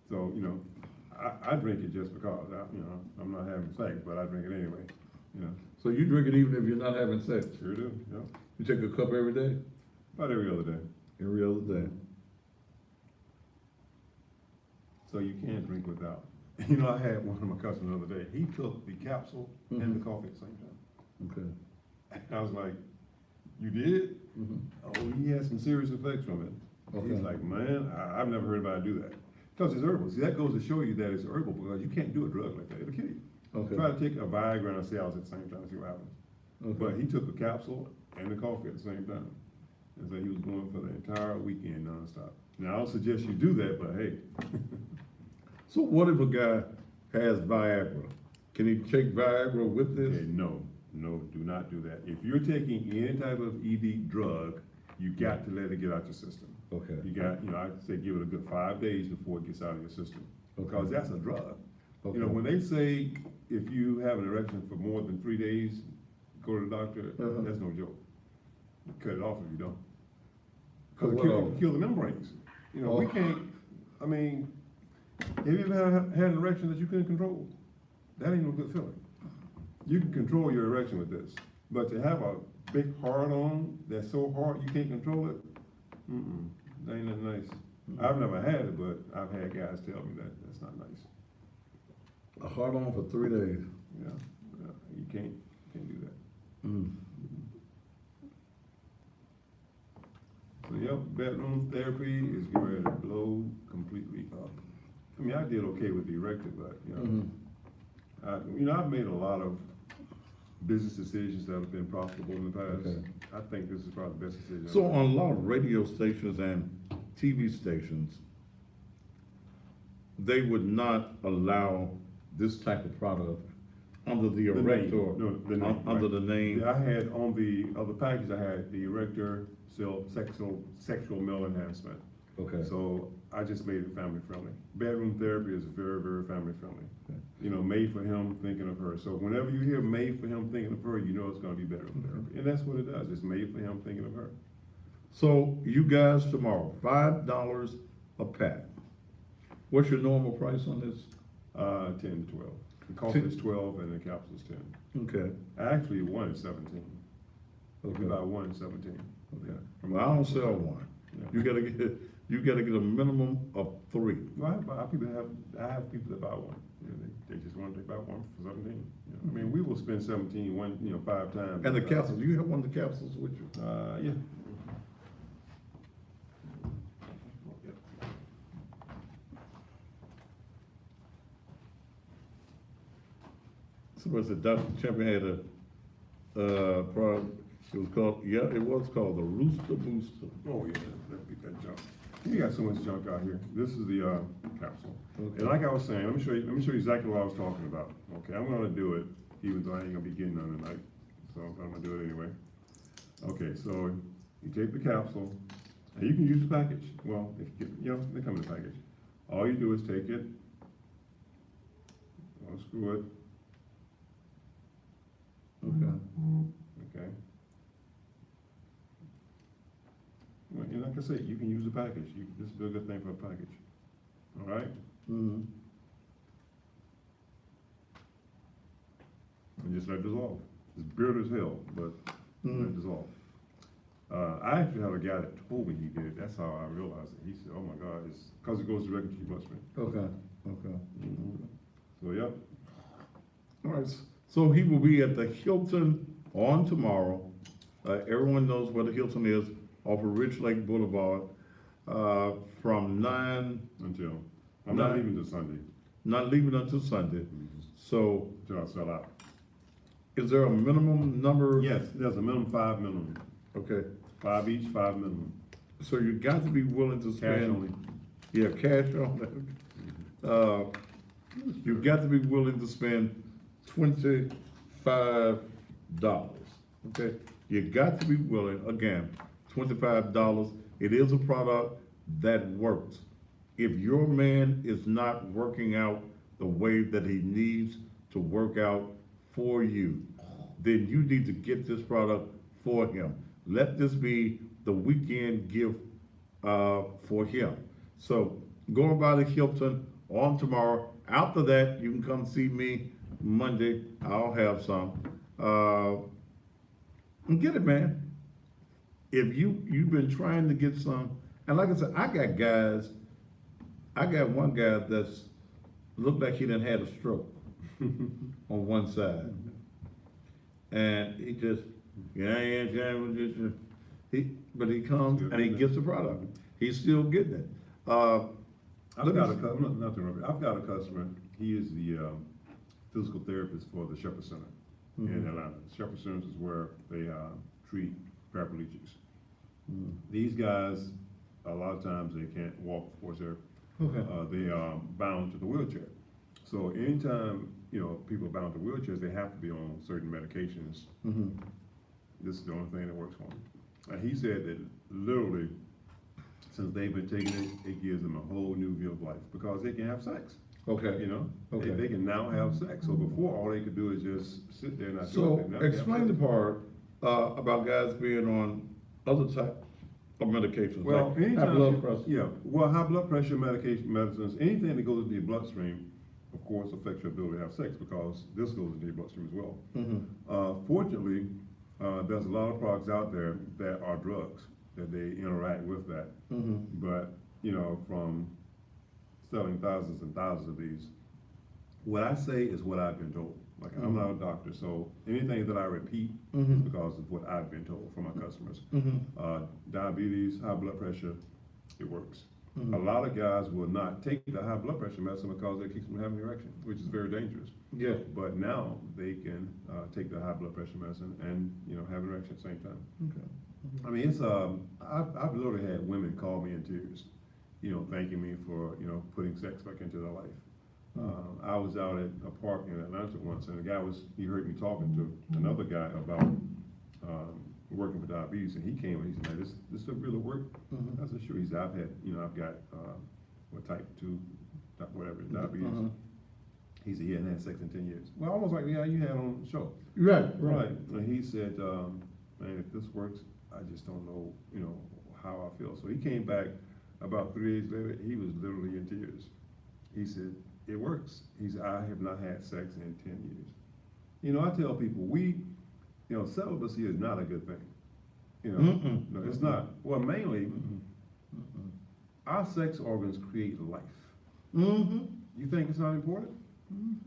So, I drink it just because, I'm not having sex, but I drink it anyway, So you drink it even if you're not having sex? Sure do, yeah. You take a cup every day? About every other day. Every other day. So you can't drink without. I had one of my customers the other day, he took the capsule and the coffee at the same time. Okay. I was like, you did? Mhm. Oh, he had some serious effects from it. Okay. He's like, man, I've never heard anybody do that. Because it's herbal. See, that goes to show you that it's herbal, because you can't do a drug like that, it'll kill you. Okay. Try to take a Viagra and a Cialis at the same time, see what happens. Okay. But he took a capsule and the coffee at the same time. And so he was going for the entire weekend nonstop. Now, I don't suggest you do that, but hey. So what if a guy has Viagra? Can he take Viagra with this? Okay, no, do not do that. If you're taking any type of ED drug, you got to let it get out your system. Okay. You got, I'd say give it a good 5 days before it gets out of your system, because that's a drug. Okay. When they say if you have an erection for more than 3 days, go to the doctor, Uh-huh. that's no joke. Cut it off if you don't. Cause Because what it else? kill the membranes. We Oh. can't, have you ever had an erection that you couldn't control? That ain't no good feeling. You can control your erection with this, but to have a big hard-on that's so hard you can't control it, that ain't nothing nice. I've never had it, but I've had guys tell me that that's not nice. A hard on for 3 days. Yeah, you can't do that. Mm. So, yep, bedroom therapy is getting ready to blow completely up. I did okay with the erector, but, Mhm. I've made a lot of business decisions that have been profitable in the past. Okay. I think this is probably the best decision. So I've on a lot of radio stations and TV stations, they would not allow this type of product under the The name, erector, no, the name, under right. the name. Yeah, I had on the other package, I had the erector, sexual male enhancement. Okay. So I just made it family friendly. Bedroom therapy is very, very family friendly. Okay. Made for him, thinking of her. So whenever you hear made for him, thinking of her, you know it's gonna be bedroom therapy. And that's what it does, it's made for him, thinking of her. So you guys tomorrow, $5 a pack. What's your normal price on this? 10 to 12. The coffee is 12 and the capsule is 10. Okay. Actually, one is 17. If Okay. you buy one, it's 17. Okay. Well, I don't sell one. Yeah. You gotta get a minimum of 3. Well, I have people that buy one. They just want to buy one for 17. We will spend 17 5 times. And the capsules, you have one of the capsules with you? Yeah. Somebody said Dr. Champion had a, product, it was called the Rooster Booster. Oh, yeah, that'd be that junk. You got so much junk out here. This is the, capsule. Okay. And like I was saying, let me show you exactly what I was talking about. Okay, I'm gonna do it, even though I ain't gonna be getting none tonight, so I'm gonna do it anyway. Okay, so you take the capsule, and you can use the package. Well, if you get, they come in the package. All you do is take it, unscrew it, Okay. okay? Well, and like I said, you can use the package. This is a good thing for a package. All right? Mm-hmm. And just let it dissolve. It's bitter as hell, but let it dissolve. I actually have a guy that told me he did it. That's how I realized it. He said, oh my God, it's because it goes directly to your bloodstream. Okay, okay. So, yep. All right, so he will be at the Hilton on tomorrow. Everyone knows where the Hilton is, off of Rich Lake Boulevard, from 9, Until, I'm not Nine. leaving till Sunday, not leaving until Sunday. So until I sell out. is there a minimum number? Yes, there's a minimum, 5 minimum. Okay, 5 each, 5 minimum. so you got to be willing to Cash spend. only. Yeah, cash on it. You've got to be willing to spend $25, okay? You got to be willing, again, $25. It is a product that works. If your man is not working out the way that he needs to work out for you, then you need to get this product for him. Let this be the weekend gift for him. So going by the Hilton on tomorrow. After that, you can come see me Monday. I'll have some. And get it, man. If you've been trying to get some, and like I said, I got one guy that's looked like he done had a stroke on one side. And he just, but he comes and he gets the product. He's still getting it. I've got a customer, he is the physical therapist for the Shepherd Center in Atlanta. Shepherd Center is where they treat paraplegics. These guys, a lot of times they can't walk, of course, they are bound to the wheelchair. So anytime, people are bound to wheelchairs, they have to be on certain medications. This is the only thing that works for them. And he said that literally, since they've been taking it, it gives them a whole new view of life because they can have sex. Okay. Okay. They can now have sex. So before, all they could do is just sit there and not do So anything. Now they have explain the sex. part about guys being on other types of medications. Well, like high anytime, blood pressure. high blood pressure medicines, anything that goes into your bloodstream, of course, affects your ability to have sex because this goes into your bloodstream as well. Fortunately, there's a lot of products out there that are drugs that they interact with that. But, from selling thousands and thousands of these, what I say is what I've been told. Like, I'm not a doctor, so anything that I repeat is because of what I've been told from my customers. Diabetes, high blood pressure, it works. A lot of guys will not take the high blood pressure medicine because it keeps them having an erection, which is very dangerous. Yeah. But now they can take the high blood pressure medicine and have an erection at the same time. Okay. I mean, it's I've literally had women call me in tears, thanking me for putting sex back into their life. I was out at a park in Atlanta once, and he heard me talking to another guy about working for diabetes, and he came and he said, "Man, this stuff really work?" I said, "Sure." He said, I've got type 2, whatever, diabetes. He said he hadn't had sex in 10 years. Well, almost like you had on the show. Right. And he said, "Man, if this works, I just don't know, how I feel." So he came back about 3 days later. He was literally in tears. He said, "It works." He said, "I have not had sex in 10 years." I tell people, celibacy is not a good thing. No, it's not. Well, mainly, our sex organs create life. You think it's not important?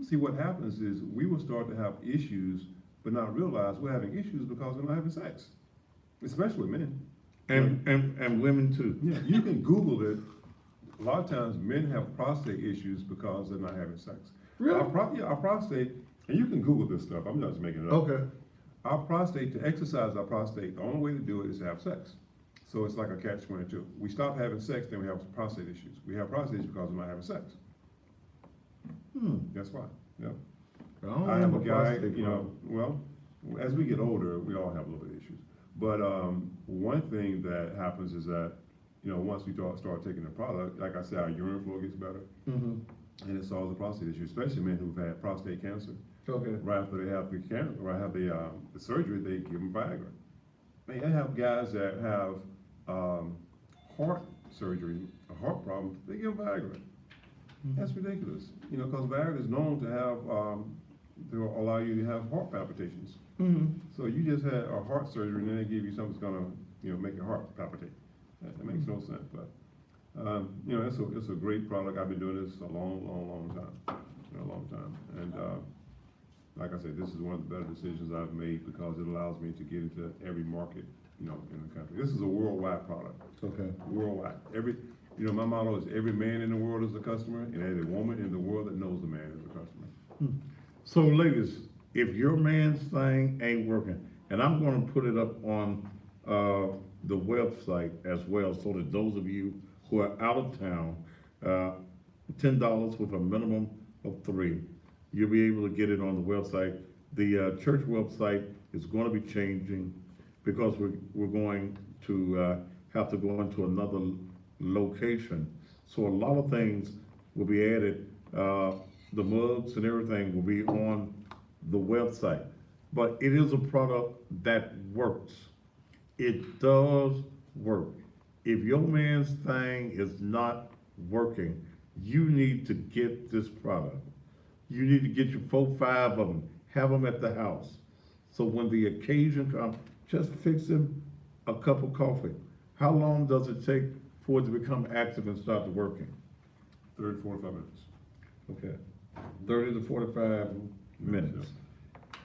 See, what happens is we will start to have issues, but not realize we're having issues because we're not having sex, especially men. And women too. Yeah, you can Google it. A lot of times men have prostate issues because they're not having sex. Really? Our prostate, and you can Google this stuff, I'm not just making it up. Okay. Our prostate, to exercise our prostate, the only way to do it is to have sex. So it's like a catch-22. We stop having sex, then we have prostate issues. We have prostate issues because we're not having sex. That's why, yeah. I have a guy, well, as we get older, we all have a little bit of issues. But one thing that happens is that, once we start taking the product, like I said, our urine flow gets better. And it solves the prostate issue, especially men who've had prostate cancer. Okay. Right after they have the surgery, they give them Viagra. I have guys that have heart surgery, a heart problem, they give them Viagra. That's ridiculous, because Viagra is known to have, to allow you to have heart palpitations. So you just had a heart surgery and then they give you something that's gonna, make your heart palpitate. That makes no sense, but, it's a great product. I've been doing this a long time, a long time. And, like I said, this is one of the better decisions I've made because it allows me to get into every market, in the country. This is a worldwide product. Okay. Worldwide. My motto is every man in the world is a customer, and every woman in the world that knows a man is a customer. So ladies, if your man's thing ain't working, and I'm gonna put it up on the website as well, so that those of you who are out of town, $10 with a minimum of 3, you'll be able to get it on the website. The church website is gonna be changing because we're going to have to go into another location. So a lot of things will be added the mugs and everything will be on the website. But it is a product that works. It does work. If your man's thing is not working, you need to get this product. You need to get your 4, 5 of them, have them at the house. So when the occasion comes, just fix him a cup of coffee. How long does it take for it to become active and start working? 30 to 45 minutes. Okay, 30 to 45 minutes.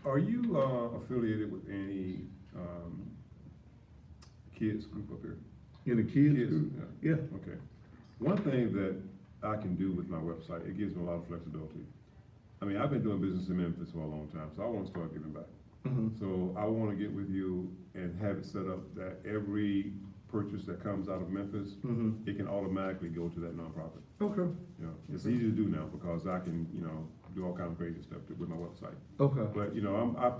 Are you affiliated with any kids group up here? In the kids Kids, group? Yeah. Okay. One thing that I can do with my website, it gives me a lot of flexibility. I mean, I've been doing business in Memphis for a long time, so I want to start giving back. Mhm. So I want to get with you and have it set up that every purchase that comes out of Memphis, Mhm. it can automatically go to that nonprofit. Okay, You know, it's easy to do now because I can, do all kinds of crazy stuff with my website. okay, But,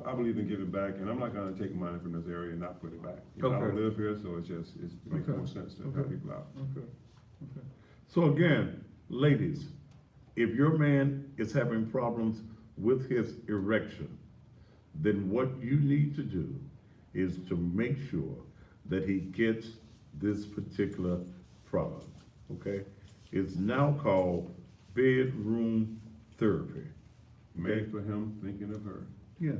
I believe in giving back, and I'm not gonna take money from this area and not put it back. I don't Okay. live here, so it makes Okay. more sense to help Okay. people out. okay, okay. So again, ladies, if your man is having problems with his erection, then what you need to do is to make sure that he gets this particular product, okay? It's now called bedroom therapy. Made for him, thinking of her. Yeah.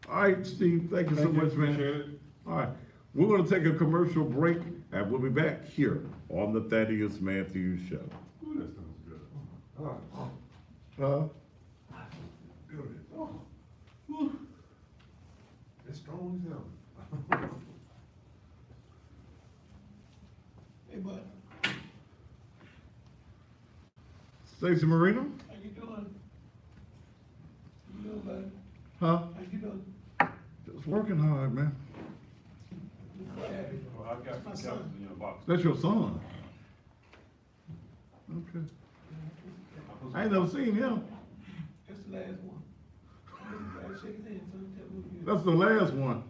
All right, Steve, thank you so much, man. Appreciate it. All right, we're gonna take a commercial break, and we'll be back here on the Thaddeus Matthews Show. Ooh, that sounds good. Good. It's strong as hell. Hey, bud, Stacy Marino? how you doing? You doing, bud? Huh? How you doing? Just working hard, man. Happy? Well, I've got some calendars in your box. That's your son? Okay. I ain't never seen him. That's the last one. I shake his hand, so tell me who you That's the last one.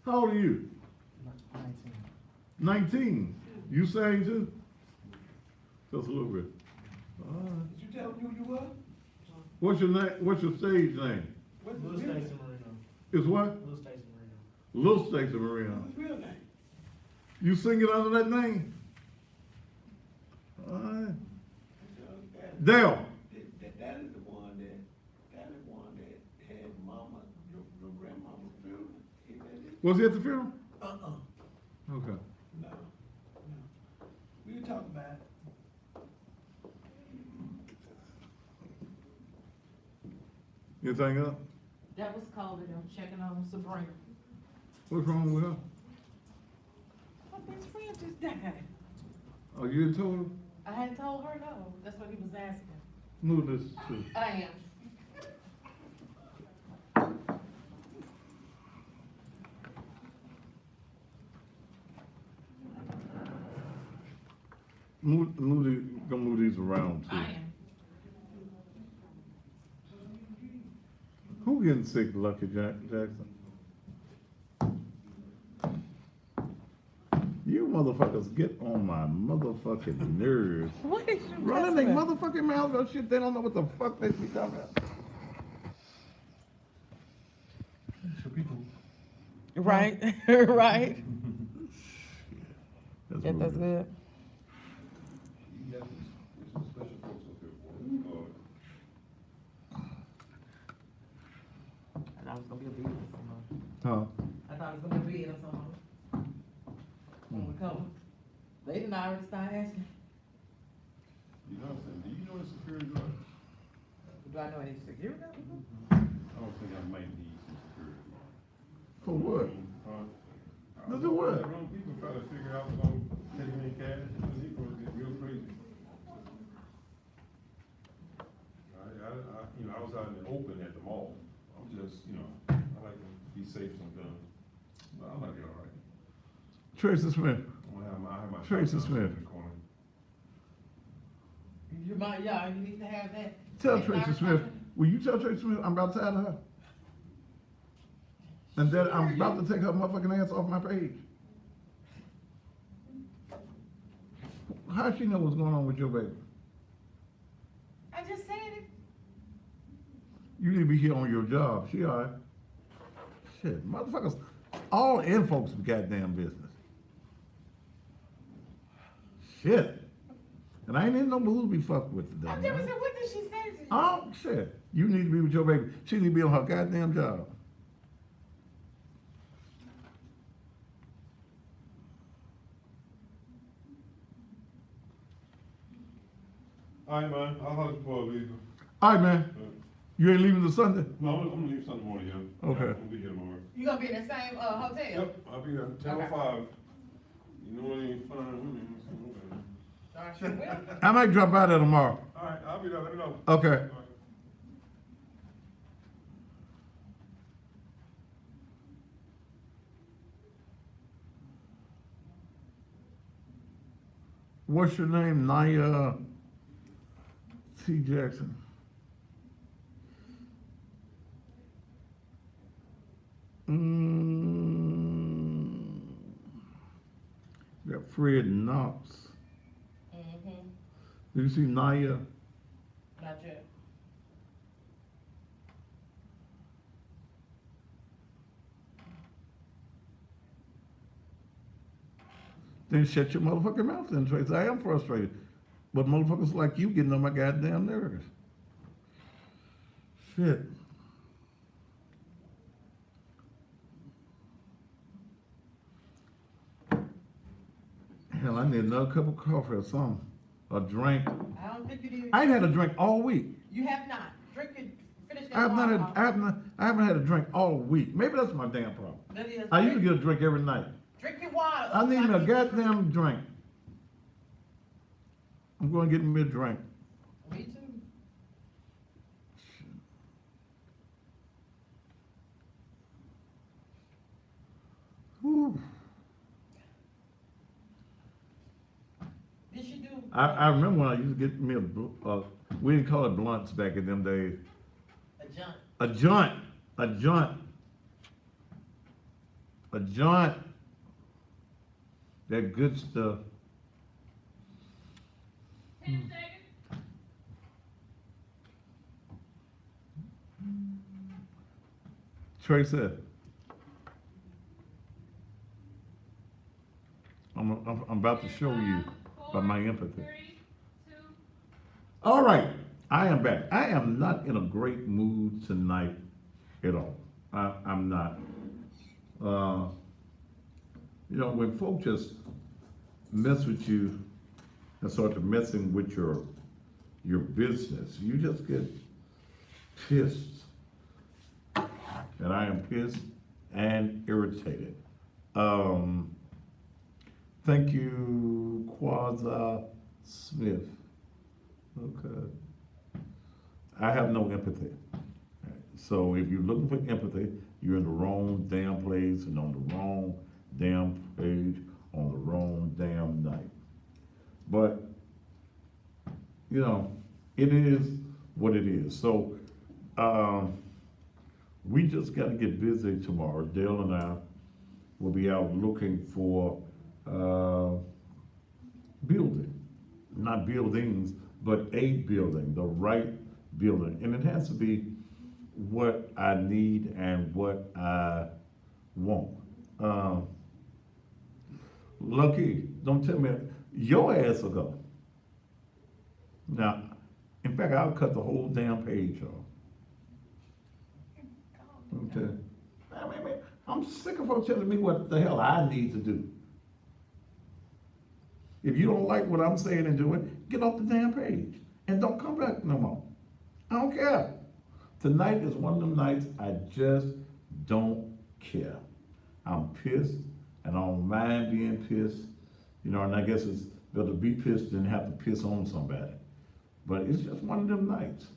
How old are you? 19. You sang too? Just a little bit. All right. Did you tell me who you were? What's your name, what's your stage name? What's Lil his real Stacy name? Marino. Is what? Lil Stacy Marino. Lil Stacy Marino. What's his real name? You sing it under that name? All right. Dale. That is the one that had mama, your grandmama's funeral. Is that it? Was he at the funeral? Okay. No. We can talk about it. Anything else? That was COVID, I'm checking on Sabrina. What's wrong with her? My best friend just died. Oh, you didn't told her? I hadn't told her no, that's what he was asking. Move this to. I am. Gonna move these around too. I am. Who getting sick, Lucky Jackson? You motherfuckers get on my motherfucking nerves. What is you Running their motherfucking mouths about shit they don't know what the fuck they be talking about. So people. Right, right. That's Yeah, what that's it is. good. You got some special folks up here for us. I thought it was gonna be a bid or something. Huh? I thought it was gonna be a bid or something. When we come, they didn't already start asking. You know what I'm saying? Do you know the security guard? Do I know any security? I don't think I might need some security. For what? Huh? To do what? Wrong people try to figure out what's gonna take any cash, and the Negroes get real crazy. I was out in the open at the mall. I'm just, I like to be safe sometimes. But I might be all right. Tracy Smith. I have my. Tracy shotgun Smith. in the corner. You might, yeah, you need to have that. Tell That Tracy nice Smith. person. Will you tell Tracy Smith I'm about tired of her? And that I'm about to take her motherfucking ass off my page. How she know what's going on with your baby? I just said it. You need to be here on your job. She all right. Shit, motherfuckers, all in folks goddamn business. Shit. And I ain't in no mood to be fucked with today. I never said, what did she say to you? Oh, shit. You need to be with your baby. She need to be on her goddamn job. All right, man, I'll holler before I leave. All right, man. You ain't leaving this Sunday? No, I'm gonna leave Sunday morning, yeah. Okay. I'm gonna be here tomorrow. You gonna be in the same, hotel? Yep, I'll be here, 10:05. You know what I mean, fine. Sure will. I might drop by there tomorrow. All right, I'll be there, let me know. Okay. All right. What's your name? Nia T. Jackson. Got Fred Knox. Mm-hmm, Did you see Nia? not yet. Then shut your motherfucking mouth then, Tracy. I am frustrated. But motherfuckers like you getting on my goddamn nerves. Shit. Hell, I need another cup of coffee or something. A drink. I don't think you did. I ain't had a drink all week. You have not. Drink it, finish that I have not water had, off. I haven't had a drink all week. Maybe that's my damn problem. That is. I usually get a drink every night. Drink your water. I need me a Stop goddamn drink. I'm going to get me a drink. Me too. Whew. Did she do? I remember when I used to get me we didn't call it blunts back in them days. A junk. A joint, a joint, a joint. That good stuff. 10 seconds. Tracy, I'm about to show you by my empathy. 3, 2. All right, I am back. I am not in a great mood tonight at all. I'm not. You know, when folks just mess with you and start to messing with your business, you just get pissed. And I am pissed and irritated. Thank you, Quaza Smith. Okay. I have no empathy. So if you're looking for empathy, you're in the wrong damn place and on the wrong damn page on the wrong damn night. But, you know, it is what it is. So, we just got to get busy tomorrow. Dale and I will be out looking for building, not buildings, but a building, the right building. And it has to be what I need and what I want. Lucky, don't tell me, your ass will go. Now, in fact, I'll cut the whole damn page off. Okay. I mean, I'm sick of folks telling me what the hell I need to do. If you don't like what I'm saying and doing, get off the damn page and don't come back no more. I don't care. Tonight is one of them nights I just don't care. I'm pissed and I don't mind being pissed, you know, and I guess it's better to be pissed than have to piss on somebody. But it's just one of them nights,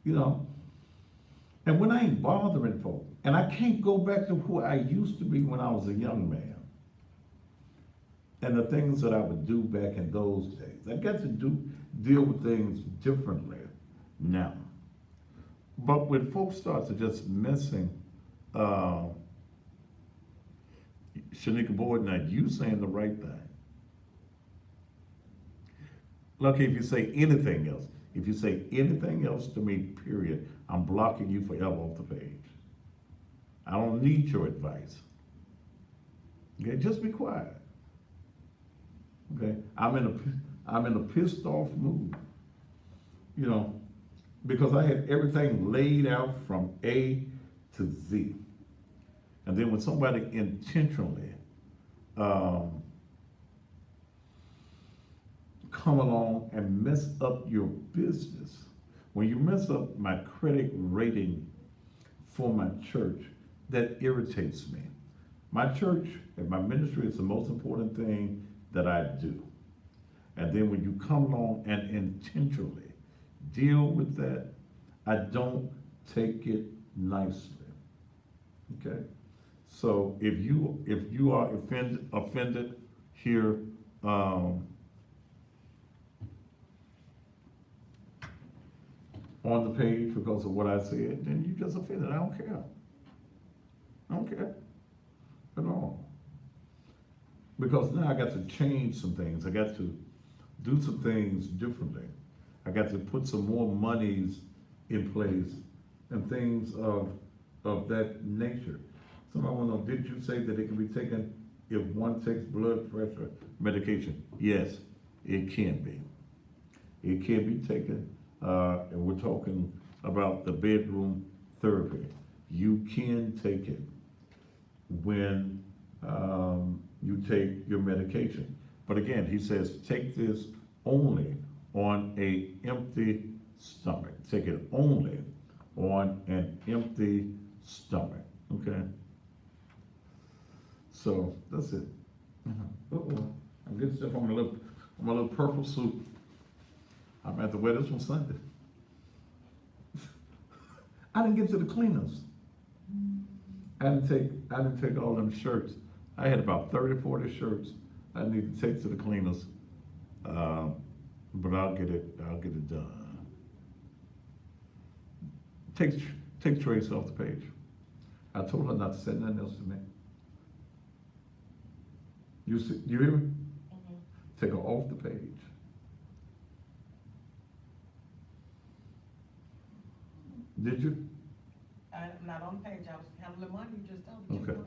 you know. And when I ain't bothering folk, and I can't go back to who I used to be when I was a young man, and the things that I would do back in those days. I got to deal with things differently now. But when folks start to just messing, Shanika Boyd, now you saying the right thing. Lucky if you say anything else. If you say anything else to me, period, I'm blocking you forever off the page. I don't need your advice. Okay, just be quiet. Okay, I'm in a pissed off mood, you know, because I had everything laid out from A to Z. And then when somebody intentionally, come along and mess up your business, when you mess up my credit rating for my church, that irritates me. My church and my ministry is the most important thing that I do. And then when you come along and intentionally deal with that, I don't take it nicely. Okay? So if you are offended here, on the page because of what I said, then you just offended. I don't care. I don't care at all. Because now I got to change some things. I got to do some things differently. I got to put some more monies in place and things of that nature. Somebody wanna know, did you say that it can be taken if one takes blood pressure medication? Yes, it can be. It can be taken, and we're talking about the bedroom therapy. You can take it when you take your medication. But again, he says, take this only on an empty stomach. Take it only on an empty stomach, okay? So, that's it. Uh-oh, I'm getting stuff on my little purple suit. I'm gonna have to wear this on Sunday. I didn't get to the cleaners. I didn't take all them shirts. I had about 30, 40 shirts I need to take to the cleaners. But I'll get it done. Take Trace off the page. I told her not to say nothing else to me. You hear me? Mm-hmm. Take her off the page. Did you? I'm not on the page, I was handling money, you just told me. Okay.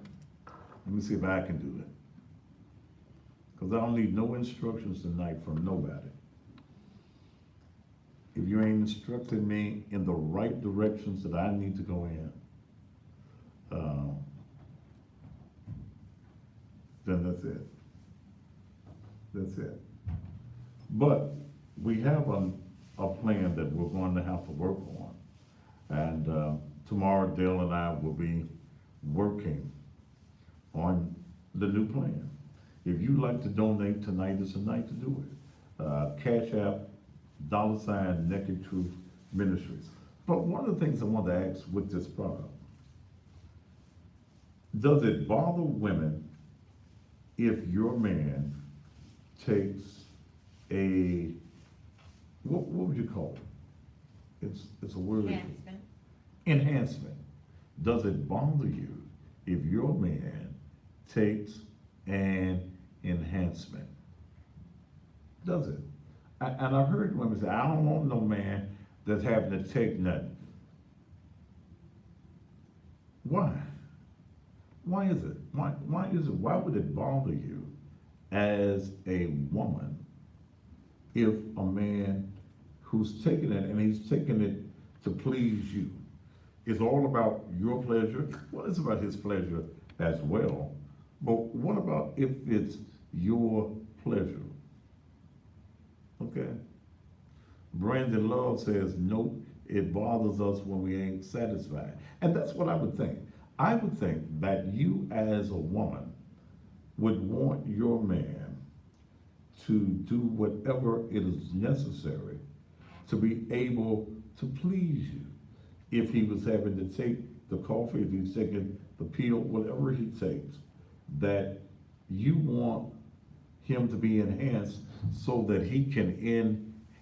Let me see if I can do it. Because I don't need no instructions tonight from nobody. If you ain't instructing me in the right directions that I need to go in, then that's it. That's it. But we have a plan that we're going to have to work on. And tomorrow, Dale and I will be working on the new plan. If you'd like to donate tonight, is the night to do it. Cash App, $ Naked Truth Ministries. But one of the things I want to ask with this product, does it bother women if your man takes a, what would you call it? It's a word. Enhancement. Enhancement. Does it bother you if your man takes an enhancement? Does it? And I've heard women say, I don't want no man that's having to take nothing. Why? Why is it? Why is it? Why would it bother you as a woman if a man who's taking it and he's taking it to please you? It's all about your pleasure. Well, it's about his pleasure as well. But what about if it's your pleasure? Okay. Brandon Love says, nope, it bothers us when we ain't satisfied. And that's what I would think. I would think that you as a woman would want your man to do whatever it is necessary to be able to please you. If he was having to take the coffee, if he's taking the pill, whatever he takes, that you want him to be enhanced so that he can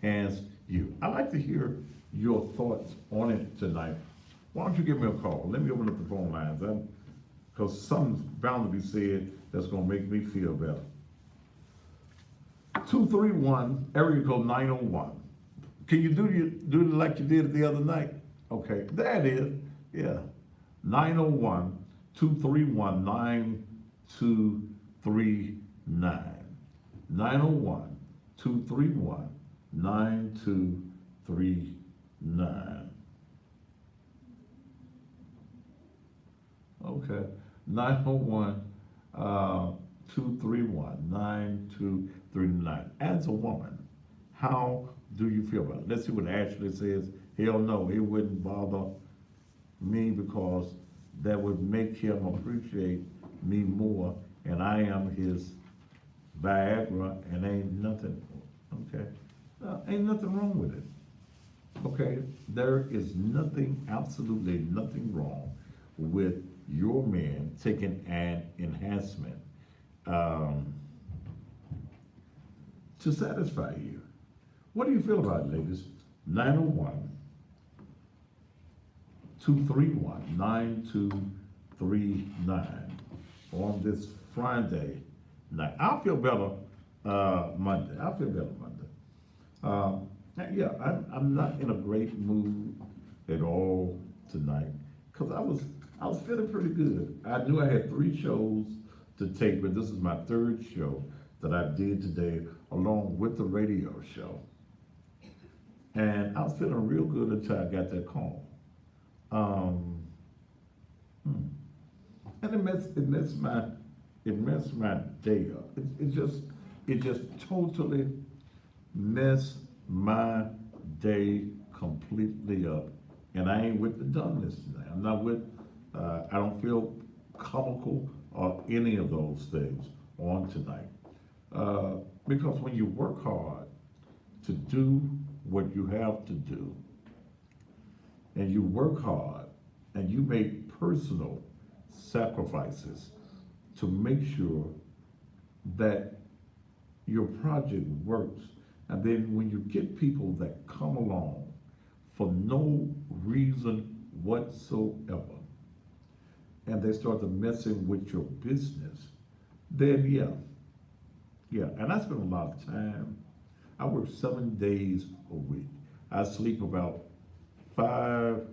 enhance you. I'd like to hear your thoughts on it tonight. Why don't you give me a call? Let me open up the phone lines, because something's bound to be said that's gonna make me feel better. 231, area code 901. Can you do it like you did it the other night? Okay, there it is, yeah. 901-231-9239. 901-231-9239. Okay, 901-231-9239. As a woman, how do you feel about it? Let's see what Ashley says. Hell no, it wouldn't bother me because that would make him appreciate me more, and I am his Viagra, and ain't nothing, okay? Ain't nothing wrong with it, okay? There is nothing, absolutely nothing wrong with your man taking an enhancement to satisfy you. What do you feel about it, ladies? 901-231-9239 on this Friday night. I'll feel better Monday. I'll feel better Monday. Yeah, I'm not in a great mood at all tonight because I was feeling pretty good. I knew I had 3 shows to take, but this is my 3rd show that I did today along with the radio show. And I was feeling real good until I got that call. And it messed my day up. It just totally messed my day completely up. And I ain't with the dumbness tonight. I'm not with, I don't feel comical or any of those things on tonight. Because when you work hard to do what you have to do, and you work hard, and you make personal sacrifices to make sure that your project works, and then when you get people that come along for no reason whatsoever, and they start to messing with your business, then yeah, and I spend a lot of time. I work 7 days a week. I sleep about 5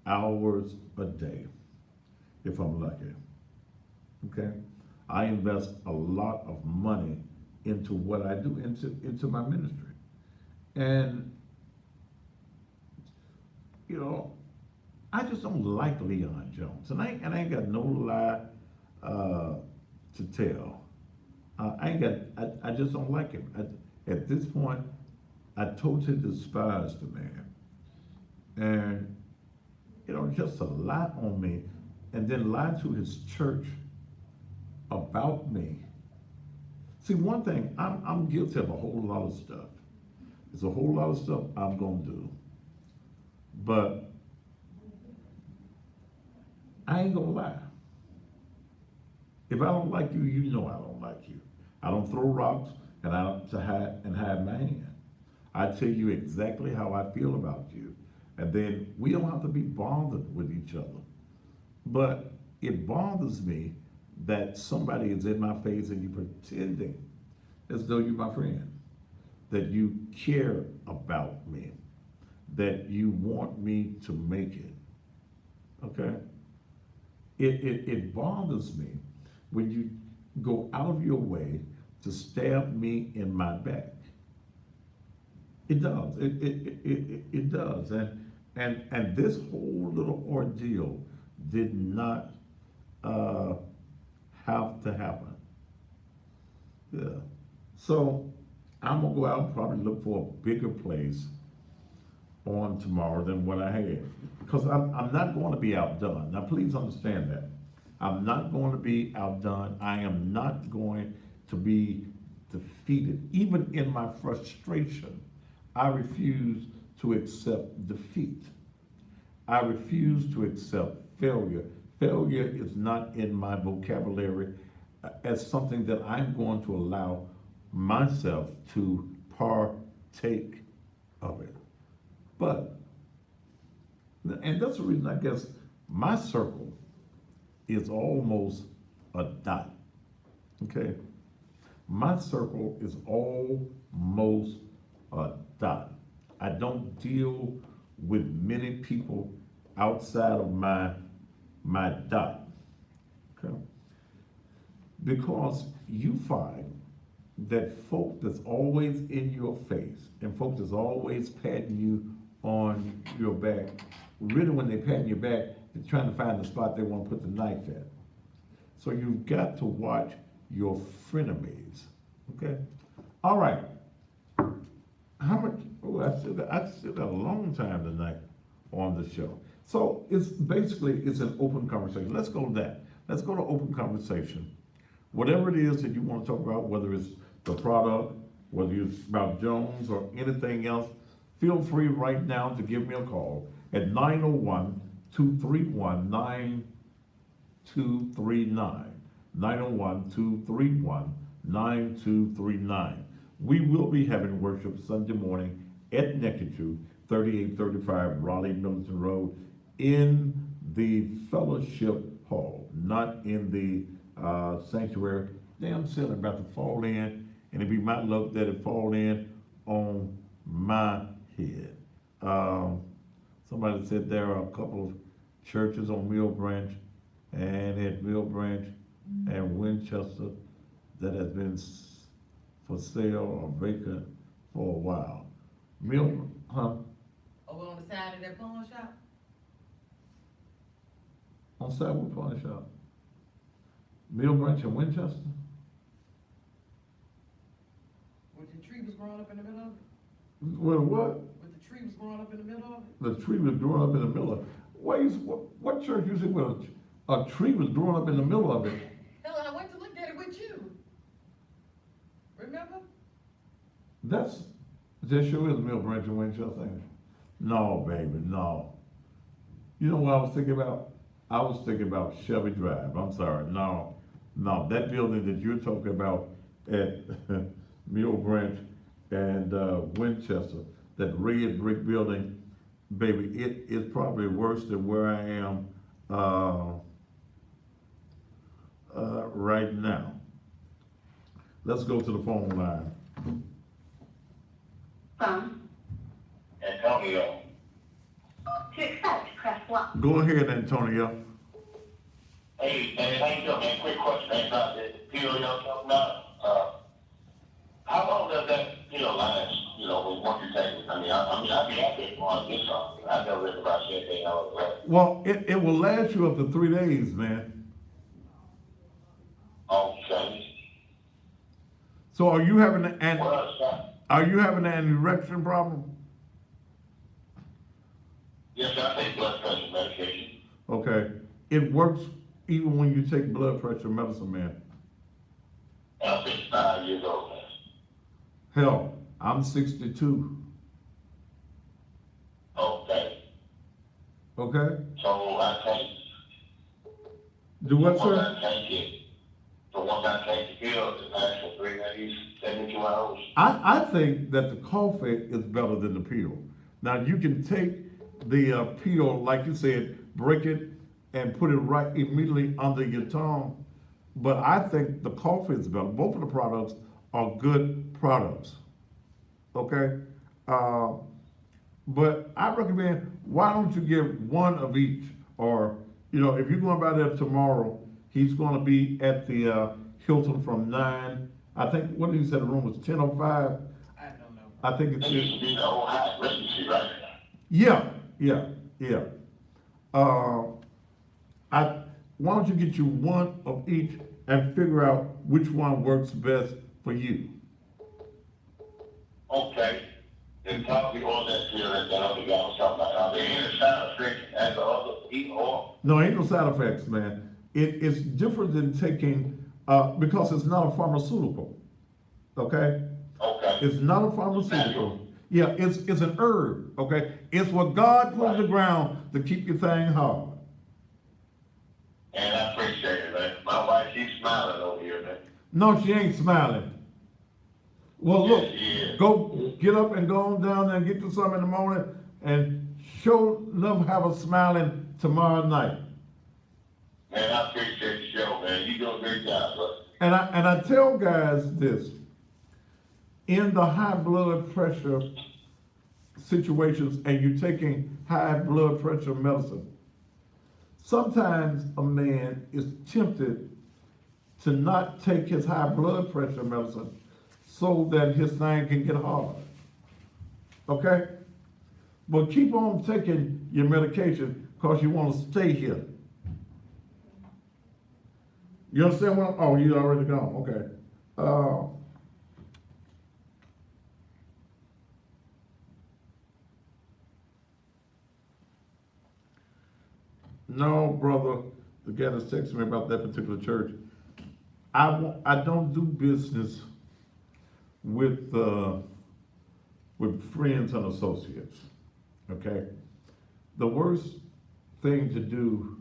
hours a day, if I'm lucky, okay? I invest a lot of money into what I do, into my ministry. And, you know, I just don't like Leon Jones. And I ain't got no lie to tell. I just don't like him. At this point, I totally despise the man. And, you know, just to lie on me and then lie to his church about me. See, one thing, I'm guilty of a whole lot of stuff. There's a whole lot of stuff I'm gonna do. But I ain't gonna lie. If I don't like you, you know I don't like you. I don't throw rocks and I don't hide my hand. I tell you exactly how I feel about you. And then we don't have to be bothered with each other. But it bothers me that somebody is in my face and you're pretending as though you're my friend, that you care about me, that you want me to make it, okay? It bothers me when you go out of your way to stab me in my back. It does, it does. And this whole little ordeal did not have to happen. Yeah. So I'm gonna go out and probably look for a bigger place on tomorrow than what I had. Because I'm not going to be outdone. Now please understand that. I'm not going to be outdone. I am not going to be defeated. Even in my frustration, I refuse to accept defeat. I refuse to accept failure. Failure is not in my vocabulary as something that I'm going to allow myself to partake of it. But, and that's the reason I guess my circle is almost a dot, okay? My circle is almost a dot. I don't deal with many people outside of my dot. Okay? Because you find that folk that's always in your face and folk that's always patting you on your back, really when they're patting your back, they're trying to find the spot they want to put the knife at. So you've got to watch your frenemies, okay? All right. How much, oh, I still got a long time tonight on the show. So it's an open conversation. Let's go to that. Let's go to open conversation. Whatever it is that you want to talk about, whether it's the product, whether it's about Jones or anything else, feel free right now to give me a call at 901-231-9239. 901-231-9239. We will be having worship Sunday morning at Nekitu, 3835 Raleigh Milton Road, in the fellowship hall, not in the sanctuary. Damn silly about to fall in, and it'd be my luck that it fall in on my head. Somebody said there are a couple of churches on Mill Branch and at Mill Branch and Winchester that has been for sale or vacant for a while. Mill, huh? Over on the side of that pawn shop? On Sidewalk Pawn Shop. Mill Branch and Winchester? Where the tree was growing up in the middle of it? Well, what? Where the tree was growing up in the middle of it? The tree was growing up in the middle of, what church you said, well, a tree was growing up in the middle of it? Hell, I went to look at it with you. Remember? That sure is Mill Branch and Winchester, ain't it? No, baby, no. You know what I was thinking about? I was thinking about Shelby Drive. I'm sorry. No, that building that you're talking about at Mill Branch and Winchester, that red brick building, baby, it is probably worse than where I am right now. Let's go to the phone line. Phone. Antonio. To accept, press 1. Go ahead, Antonio. Hey, man, how you doing, man? Quick question, man, about the pill y'all talking about. How long does that pill last, when once you take it? I mean, I'd be happy if I get something. I never read about anything else. Well, it will last you up to 3 days, man. Okay. So are you having an erection problem? Yes, I take blood pressure medication. Okay. It works even when you take blood pressure medicine, man. I'm 65 years old, man. Hell, I'm 62. Okay. Okay? So I take. Do what, Once sir? I take it. So once I take the pill, it lasts for 3 days, 72 hours. I think that the coffee is better than the pill. Now, you can take the pill, like you said, break it and put it right immediately under your tongue. But I think the coffee is better. Both of the products are good products. Okay? But I recommend, why don't you give one of each? Or, if you're going by there tomorrow, he's going to be at the Hilton from 9. I think, what did he say the room was 10:05? I don't know. I think it's. It used to be the whole high residency right now. Yeah. Why don't you get you one of each and figure out which one works best for you? Okay. Then talk me on that pill that the other guy was talking about. Are there any side effects as the other eat or? No, ain't no side effects, man. It's different than taking, because it's not a pharmaceutical, okay? Okay. It's not a pharmaceutical. Yeah, it's an herb, okay? It's what God put in the ground to keep your thing hard. And I appreciate it, man. My wife, she's smiling over here, man. No, she ain't smiling. Well, look, Yes, she is. go get up and go on down there and get you some in the morning and show love, have a smiling tomorrow night. Man, I appreciate the show, man. You do a great job, brother. And I tell guys this, in the high blood pressure situations and you're taking high blood pressure medicine, sometimes a man is tempted to not take his high blood pressure medicine so that his thing can get hard. Okay? But keep on taking your medication because you want to stay here. You understand what? Oh, you already gone. Okay. No, brother, the guy that's texting me about that particular church, I don't do business with friends and associates, okay? The worst thing to do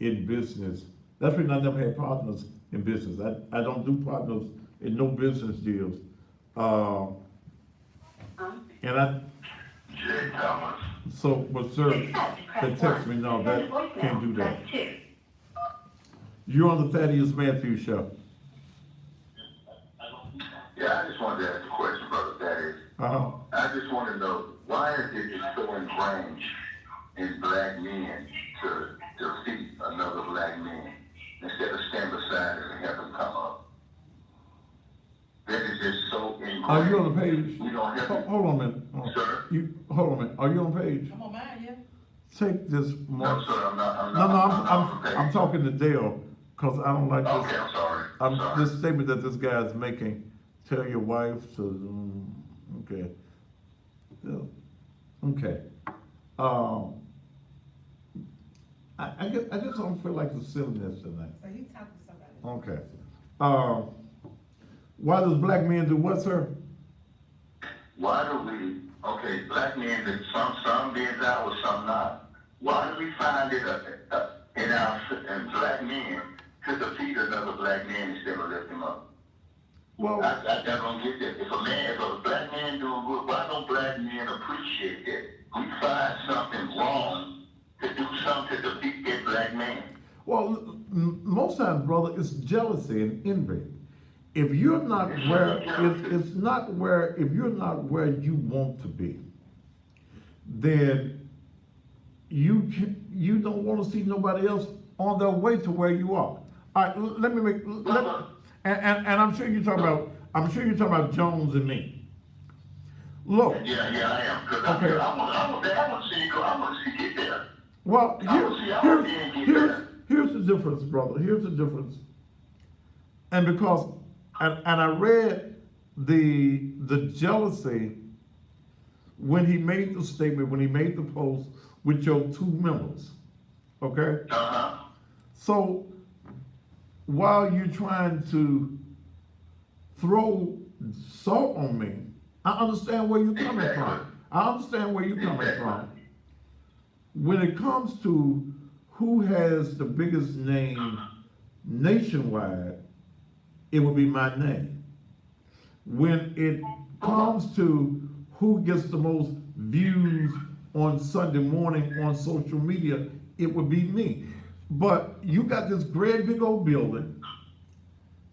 in business, that's when I never had partners in business. I don't do partners in no business deals. And so, but sir, they text me, no, that can't do that. You're on the Thaddeus Matthews Show. Yeah, I just wanted to ask a question, Brother Thaddeus. I just want to know, why is it so ingrained in black men to defeat another black man instead of stand beside him and help him come up? That is just so ingrained. Are you on the page? We don't have to. Hold on a minute. Sir? Hold on a minute. Are you on the page? I'm on mine, yeah. Take this. No, sir, I'm not. No, I'm talking to Dale, because I don't like this. Okay, I'm sorry. I'm sorry. This statement that this guy is making, tell your wife to, okay. Yeah. Okay. I just don't feel like sitting this tonight. So you talk to somebody. Okay. Why does black men do what, sir? Why do we, okay, black men, that some being ours, some not. Why do we find it in black men to defeat another black man instead of lift him up? Well, I don't get that. If a black man doing good, why don't black men appreciate that? We find something wrong to do something to defeat that black man. well, most times, brother, it's jealousy and envy. If you're not where, if you're not where you want to be, then you don't want to see nobody else on their way to where you are. All right, and I'm sure you're talking about Jones and me. Look. Yeah, I am. Okay. I want to see you go. I want to see you get there. Well, here's the difference, brother. Here's the difference. And because, and I read the jealousy when he made the statement, when he made the post with your two members, okay? So while you're trying to throw salt on me, I understand where you're coming from. When it comes to who has the biggest name nationwide, it would be my name. When it comes to who gets the most views on Sunday morning on social media, it would be me. But you got this great big old building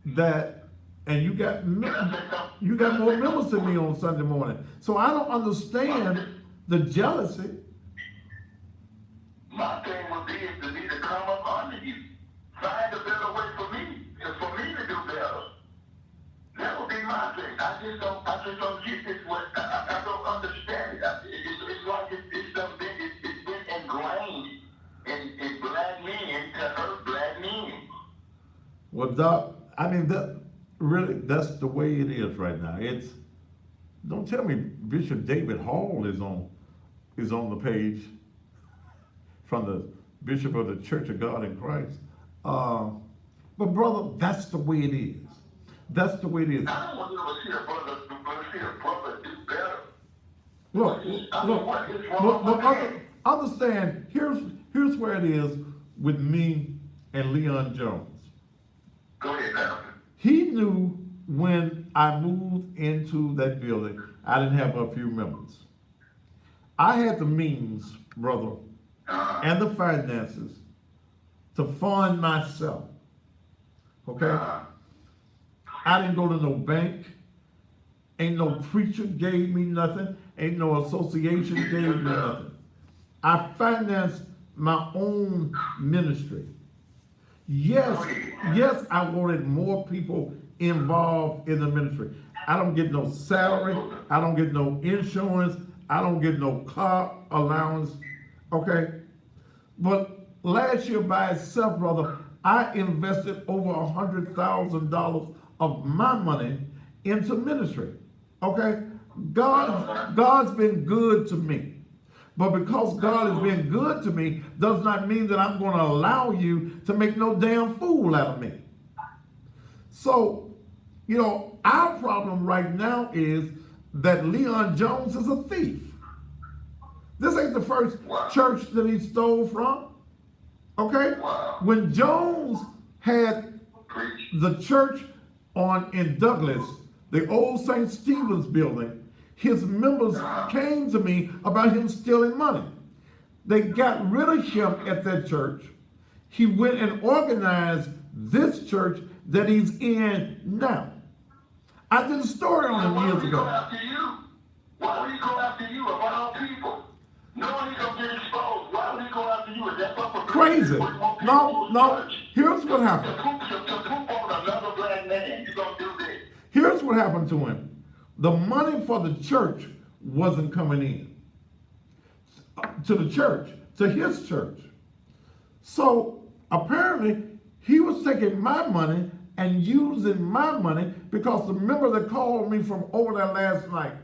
and you got more members than me on Sunday morning. So I don't understand the jealousy. My thing would be to me to come up under you. Find a better way for me to do better. That would be my thing. I just don't get this way. I don't understand it. It's like it's been ingrained in black men to hurt black men. Well, Doc, I mean, that's the way it is right now. Don't tell me Bishop David Hall is on the page from the Bishop of the Church of God in Christ. But brother, that's the way it is. That's the way it is. I don't want to see a brother do better. Look, understand, here's where it is with me and Leon Jones. Go ahead, Pastor. He knew when I moved into that building, I didn't have a few members. I had the means, brother, and the finances to fund myself. Okay? I didn't go to no bank. Ain't no preacher gave me nothing. ain't no association gave me nothing. I financed my own ministry. Yes, I wanted more people involved in the ministry. I don't get no salary, I don't get no insurance, I don't get no car allowance, okay? But last year by itself, brother, I invested over $100,000 of my money into ministry, okay? God's been good to me. But because God has been good to me, does not mean that I'm going to allow you to make no damn fool out of me. So, you know, our problem right now is that Leon Jones is a thief. This ain't the first church that he stole from. Okay? When Jones had the church in Douglas, the old St. Stephen's building, his members came to me about him stealing money. They got rid of him at that church. He went and organized this church that he's in now. I did a story on him years ago. Why would he go after you of all people? Knowing he's gonna get exposed, why would he go after you? Is that something Crazy. No. Here's what happened. To poop on another black man, you gonna do this. Here's what happened to him. The money for the church wasn't coming in to the church, to his church. So apparently he was taking my money and using my money, because the member that called me from over there last night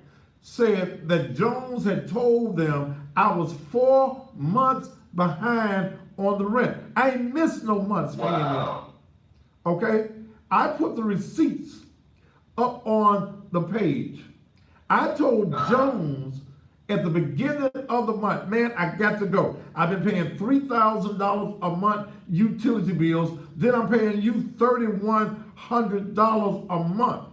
said that Jones had told them I was 4 months behind on the rent. I ain't missed no months paying rent. Okay? I put the receipts up on the page. I told Jones at the beginning of the month, man, I got to go. I've been paying $3,000 a month utility bills. Then I'm paying you $3,100 a month.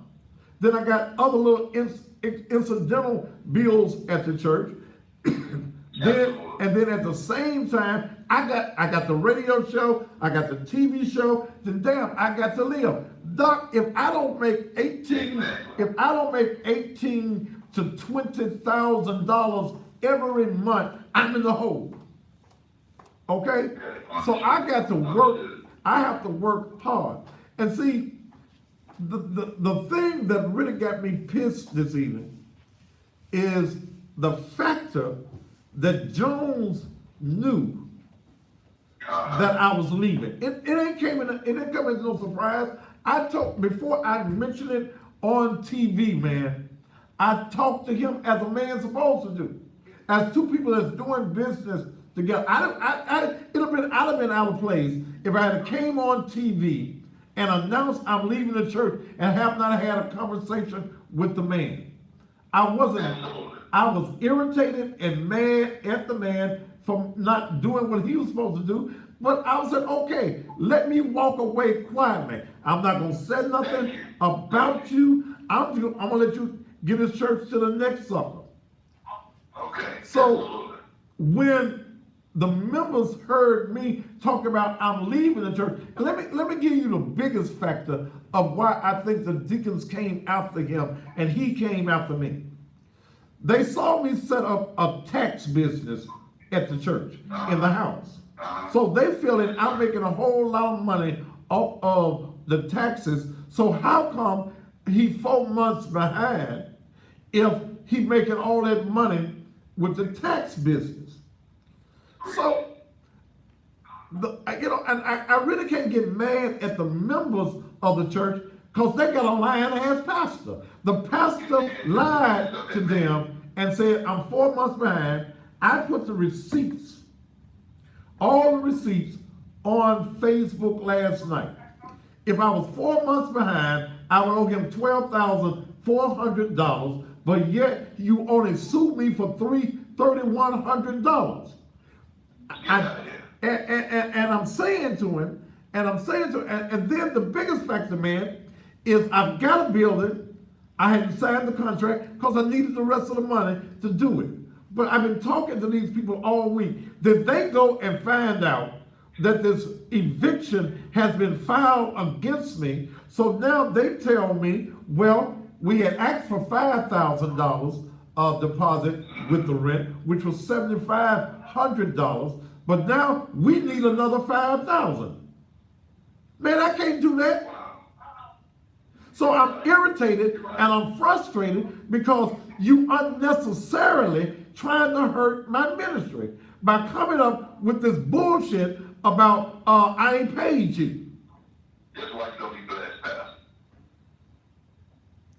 Then I got other little incidental bills at the church. Then at the same time, I got the radio show, I got the TV show. Then damn, I got to live. Doc, if I don't make $18,000 to $20,000 every month, I'm in the hole. Okay? So I got to work. I have to work hard. And see, the thing that really got me pissed this evening is the factor that Jones knew that I was leaving. It didn't come as no surprise. Before I mentioned it on TV, man, I talked to him as a man's supposed to do. As two people that's doing business together. I'd have been out of place if I had came on TV and announced I'm leaving the church and have not had a conversation with the man. I was irritated and mad at the man for not doing what he was supposed to do. But I said, okay, let me walk away quietly. I'm not going to say nothing about you. I'm going to let you get this church to the next sucker. Okay. So when the members heard me talk about I'm leaving the church, and let me give you the biggest factor of why I think the deacons came after him and he came after me. They saw me set up a tax business at the church in the house. So they feel that I'm making a whole lot of money off of the taxes. So how come he 4 months behind if he making all that money with the tax business? So, and I really can't get mad at the members of the church because they got a lying-ass pastor. The pastor lied to them and said, I'm 4 months behind. I put the receipts, all the receipts, on Facebook last night. If I was 4 months behind, I would owe him $12,400, but yet you only sued me for $3,100. And I'm saying to him, and then the biggest factor, man, is I've got a building. I hadn't signed the contract because I needed the rest of the money to do it. But I've been talking to these people all week. Did they go and find out that this eviction has been filed against me? So now they tell me, well, we had asked for $5,000 deposit with the rent, which was $7,500, but now we need another $5,000. Man, I can't do that. So I'm irritated and I'm frustrated because you unnecessarily trying to hurt my ministry by coming up with this bullshit about I ain't paid you. That's why you're gonna be blessed, Pastor.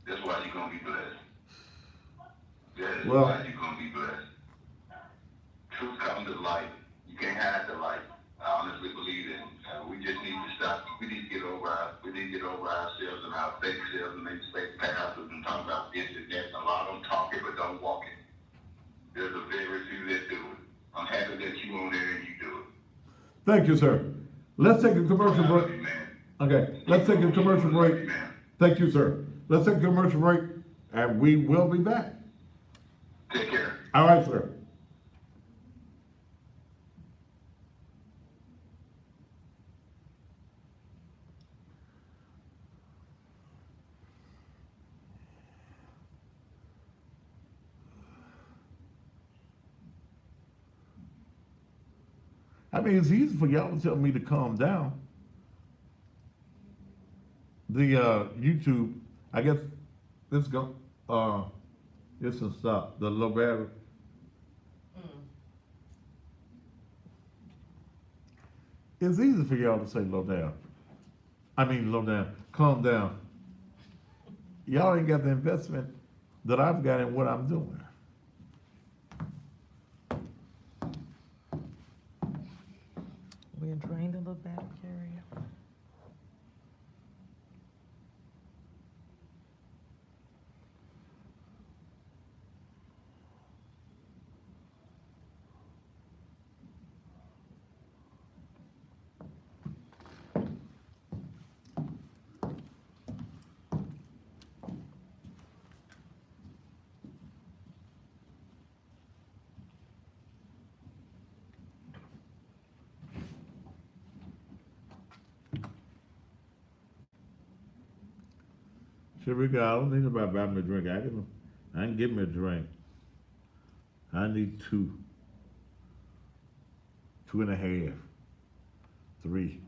That's why you're gonna be blessed. That's Well- why you're gonna be blessed. Truth comes to light. You can't hide the light. I honestly believe it. We just need to stop. We need to get over ourselves and our fake selves and make fake pastors and talk about this and that. A lot of them talk it but don't walk it. There's a very few that do it. I'm happy that you on there and you do it. Thank you, sir. Let's take a commercial I love break. you, man. Okay, let's take a commercial I love break. you, man. Thank you, sir. Let's take a commercial break and we will be back. Take care. All right, sir. I mean, it's easy for y'all to tell me to calm down. The YouTube, I guess this go this will stop. The low battery. It's easy for y'all to say low down. I mean low down. Calm down. Y'all ain't got the investment that I've got in what I'm doing. We drained a little battery carrier. Sure, Rick, I don't need nobody buy me a drink. I can get me a drink. I need 2. 2.5. 3.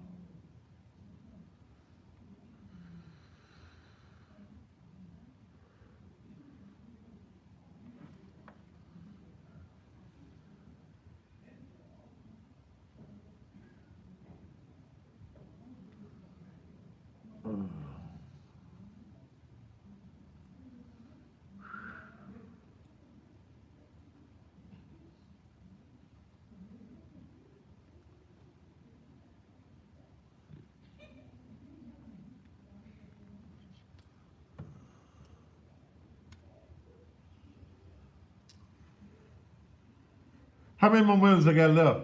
How many more minutes I got left?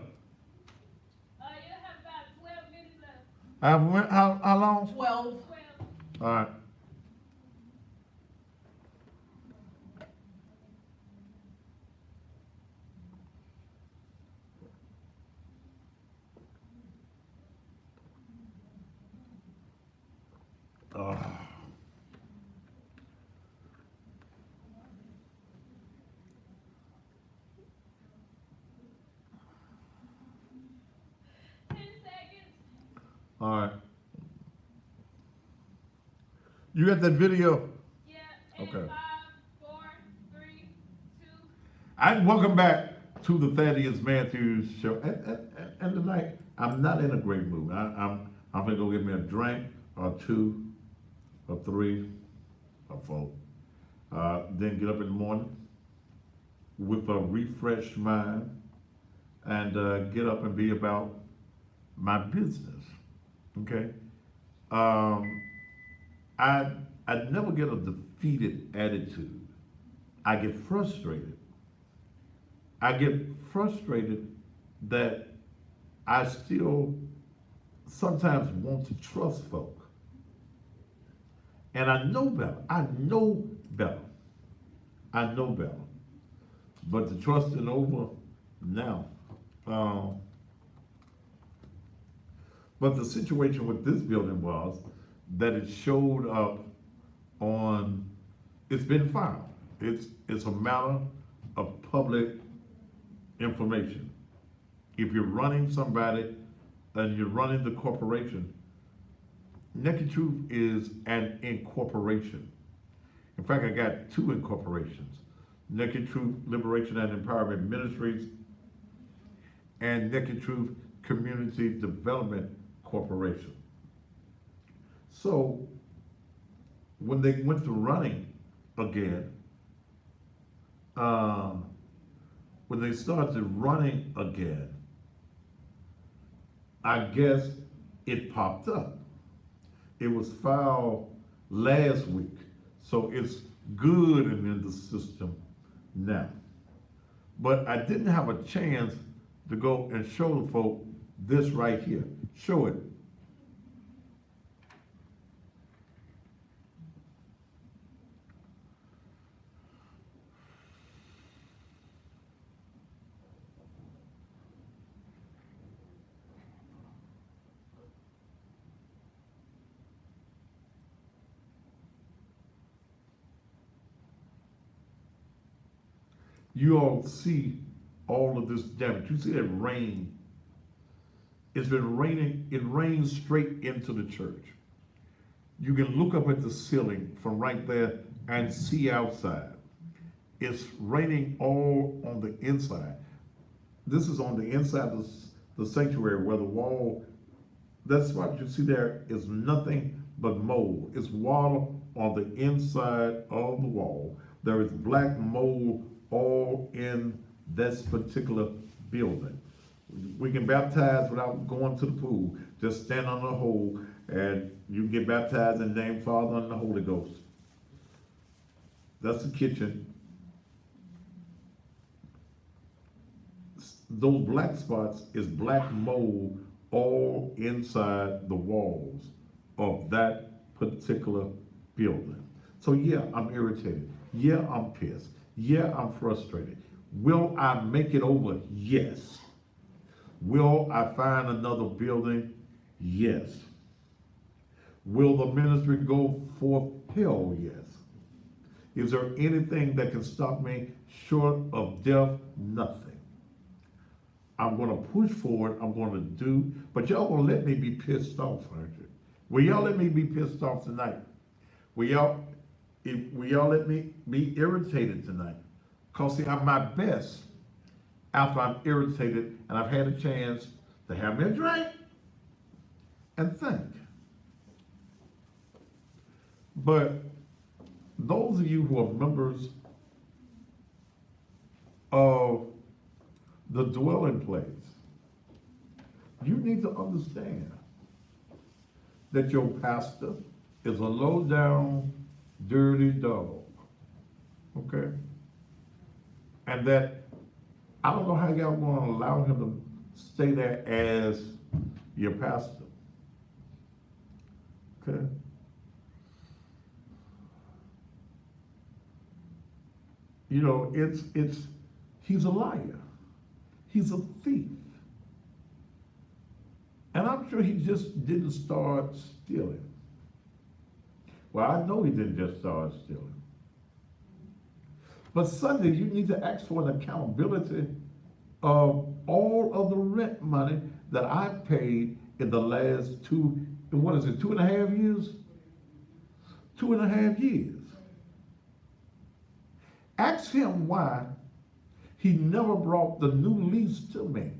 You have about 12 minutes left. How long? 12. 12. All right. Oh. All right. You got that video? Yeah. Okay. 5, 4, 3, 2. And welcome back to the Thaddeus Matthews Show. And tonight, I'm not in a great mood. I'm gonna go get me a drink or 2 or 3 or 4. Then get up in the morning with a refreshed mind and get up and be about my business. Okay? I never get a defeated attitude. I get frustrated. I get frustrated that I still sometimes want to trust folk. And I know better. I know better. I know better. But the trust is over now. But the situation with this building was that it showed up on, it's been filed. It's a matter of public information. If you're running somebody and you're running the corporation, Naked Truth is an incorporation. In fact, I got two incorporations. Naked Truth Liberation and Empowerment Ministries and Naked Truth Community Development Corporation. So, when they went to running again, when they started running again, I guess it popped up. It was filed last week, so it's good and in the system now. But I didn't have a chance to go and show the folk this right here. Show it. You all see all of this damage. You see that rain. It's been raining. It rains straight into the church. You can look up at the ceiling from right there and see outside. It's raining all on the inside. This is on the inside of the sanctuary where the wall, that spot you see there is nothing but mold. It's water on the inside of the wall. There is black mold all in this particular building. We can baptize without going to the pool. Just stand on the hole and you get baptized in the name of the Father and the Holy Ghost. That's the kitchen. Those black spots is black mold all inside the walls of that particular building. So yeah, I'm irritated. Yeah, I'm pissed. Yeah, I'm frustrated. Will I make it over? Yes. Will I find another building? Yes. Will the ministry go forth? Hell yes. Is there anything that can stop me short of death? Nothing. I'm going to push forward. I'm going to do, but y'all going to let me be pissed off, aren't you? Will y'all let me be pissed off tonight? Will y'all let me be irritated tonight? Because see, I'm my best after I'm irritated and I've had a chance to have me a drink and think. But those of you who are members of the dwelling place, you need to understand that your pastor is a low down, dirty dog. Okay? And that I don't know how y'all going to allow him to stay there as your pastor. Okay? You know, he's a liar. He's a thief. And I'm sure he just didn't start stealing. Well, I know he didn't just start stealing. But Sunday, you need to ask for an accountability of all of the rent money that I've paid in the last 2.5 years? 2.5 years. Ask him why he never brought the new lease to me.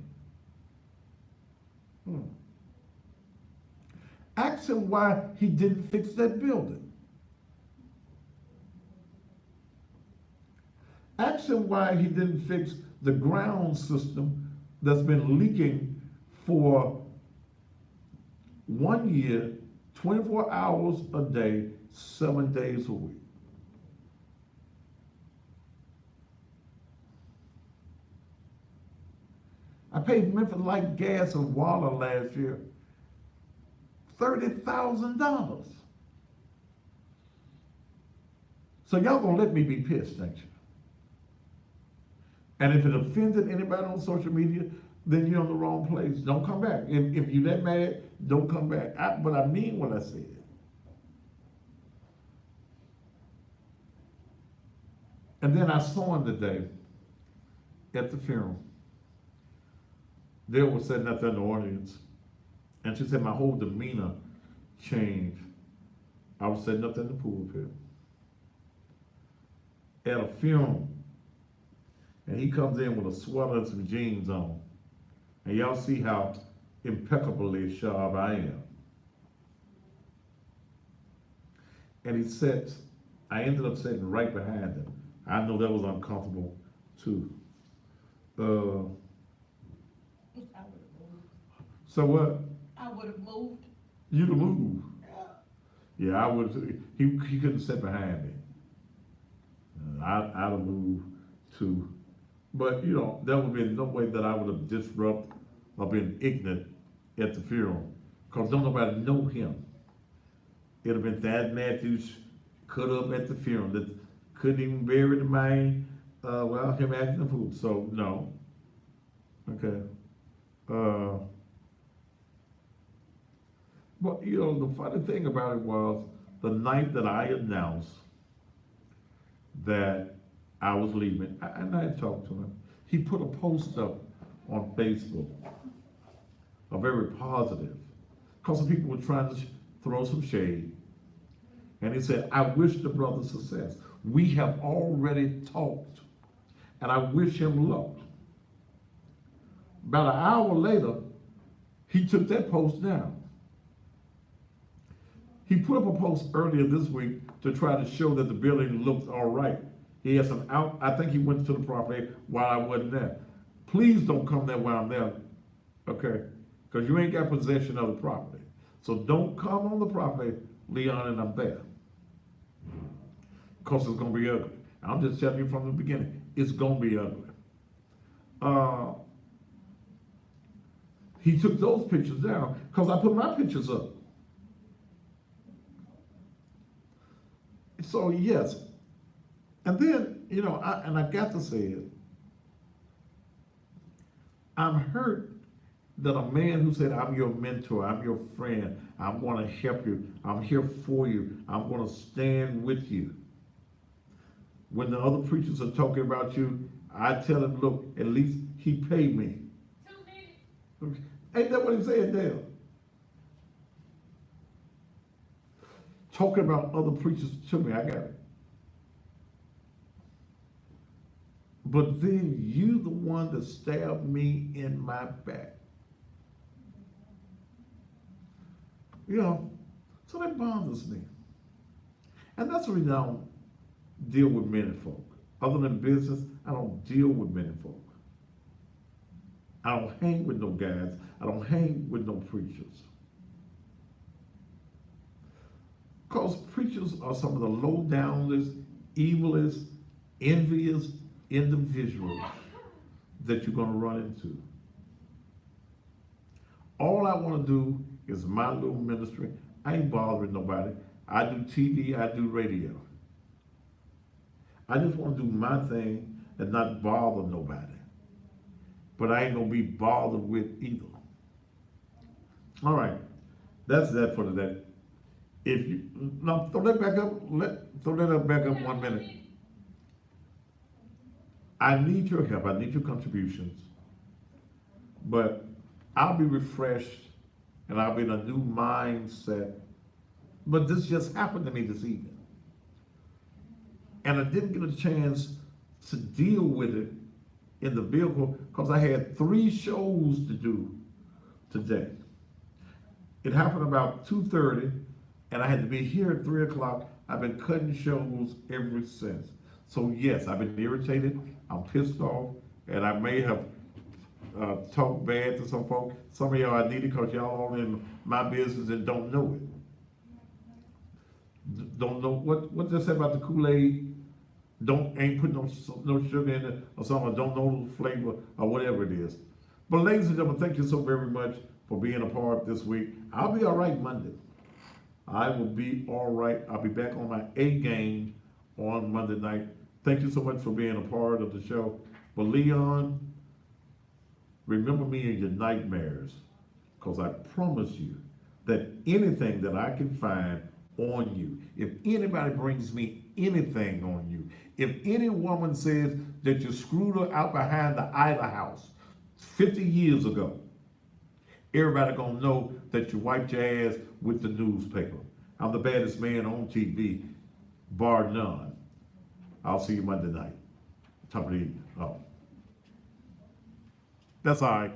Ask him why he didn't fix that building. Ask him why he didn't fix the ground system that's been leaking for 1 year, 24 hours a day, 7 days a week. I paid Memphis Light, Gas, and Water last year $30,000. So y'all gonna let me be pissed, ain't you? And if it offended anybody on social media, then you're in the wrong place. Don't come back. If you're that mad, don't come back. But I mean what I said. And then I saw him today at the funeral. They were sitting out there in the audience, and she said my whole demeanor changed. I was sitting up there in the pulpit at a funeral, and he comes in with a sweater and some jeans on, and y'all see how impeccably sharp I am. And he sits, I ended up sitting right behind him. I know that was uncomfortable too. I would have moved. So what? I would have moved. You'd have moved. Yeah, I would. He couldn't sit behind me. I'd have moved too. But you know, there would be no way that I would have disrupted or been ignorant at the funeral, cause don't nobody know him. It'd have been Thad Matthews cut up at the funeral that couldn't even bury the man. Well, him acting the fool. So no. Okay. But you know, the funny thing about it was the night that I announced that I was leaving, and I talked to him, he put a post up on Facebook, a very positive, because some people were trying to throw some shade. And he said, I wish the brother success. We have already talked, and I wish him luck. About an hour later, he took that post down. He put up a post earlier this week to try to show that the building looked all right. He had some out, I think he went to the property while I wasn't there. Please don't come there while I'm there, okay? Because you ain't got possession of the property. So don't come on the property, Leon, and I'm there. Because it's gonna be ugly. I'm just telling you from the beginning, it's gonna be ugly. He took those pictures down because I put my pictures up. So yes, and then, you know, I got to say it, I'm hurt that a man who said, I'm your mentor, I'm your friend, I'm gonna help you, I'm here for you, I'm gonna stand with you. When the other preachers are talking about you, I tell him, look, at least he paid me. 2 minutes. Ain't that what he said there? Talking about other preachers to me, I got it. But then you the one that stabbed me in my back. You know, so that bothers me. And that's the reason I don't deal with many folk. Other than business, I don't deal with many folk. I don't hang with no guys. I don't hang with no preachers. Because preachers are some of the low-downest, evilest, envious individuals that you're going to run into. All I want to do is my little ministry. I ain't bothering nobody. I do TV, I do radio. I just want to do my thing and not bother nobody. But I ain't going to be bothered with either. All right, that's that for today. If you, now throw that back up, throw that up back up 1 minute. I need your help, I need your contributions. But I'll be refreshed and I'll be in a new mindset. But this just happened to me this evening. And I didn't get a chance to deal with it in the vehicle because I had 3 shows to do today. It happened about 2:30 and I had to be here at 3 o'clock. I've been cutting shows ever since. So yes, I've been irritated, I'm pissed off, and I may have talked bad to some folks. Some of y'all I need it because y'all all in my business and don't know it. Don't know what they say about the Kool-Aid. Ain't put no sugar in it or something, don't know the flavor or whatever it is. But ladies and gentlemen, thank you so very much for being a part this week. I'll be all right Monday. I will be all right. I'll be back on my A game on Monday night. Thank you so much for being a part of the show. But Leon, remember me in your nightmares, because I promise you that anything that I can find on you, if anybody brings me anything on you. If any woman says that you screwed her out behind the Isla House 50 years ago, everybody gonna know that you wiped your ass with the newspaper. I'm the baddest man on TV, bar none. I'll see you Monday night. Top of the evening. Oh. That's all right.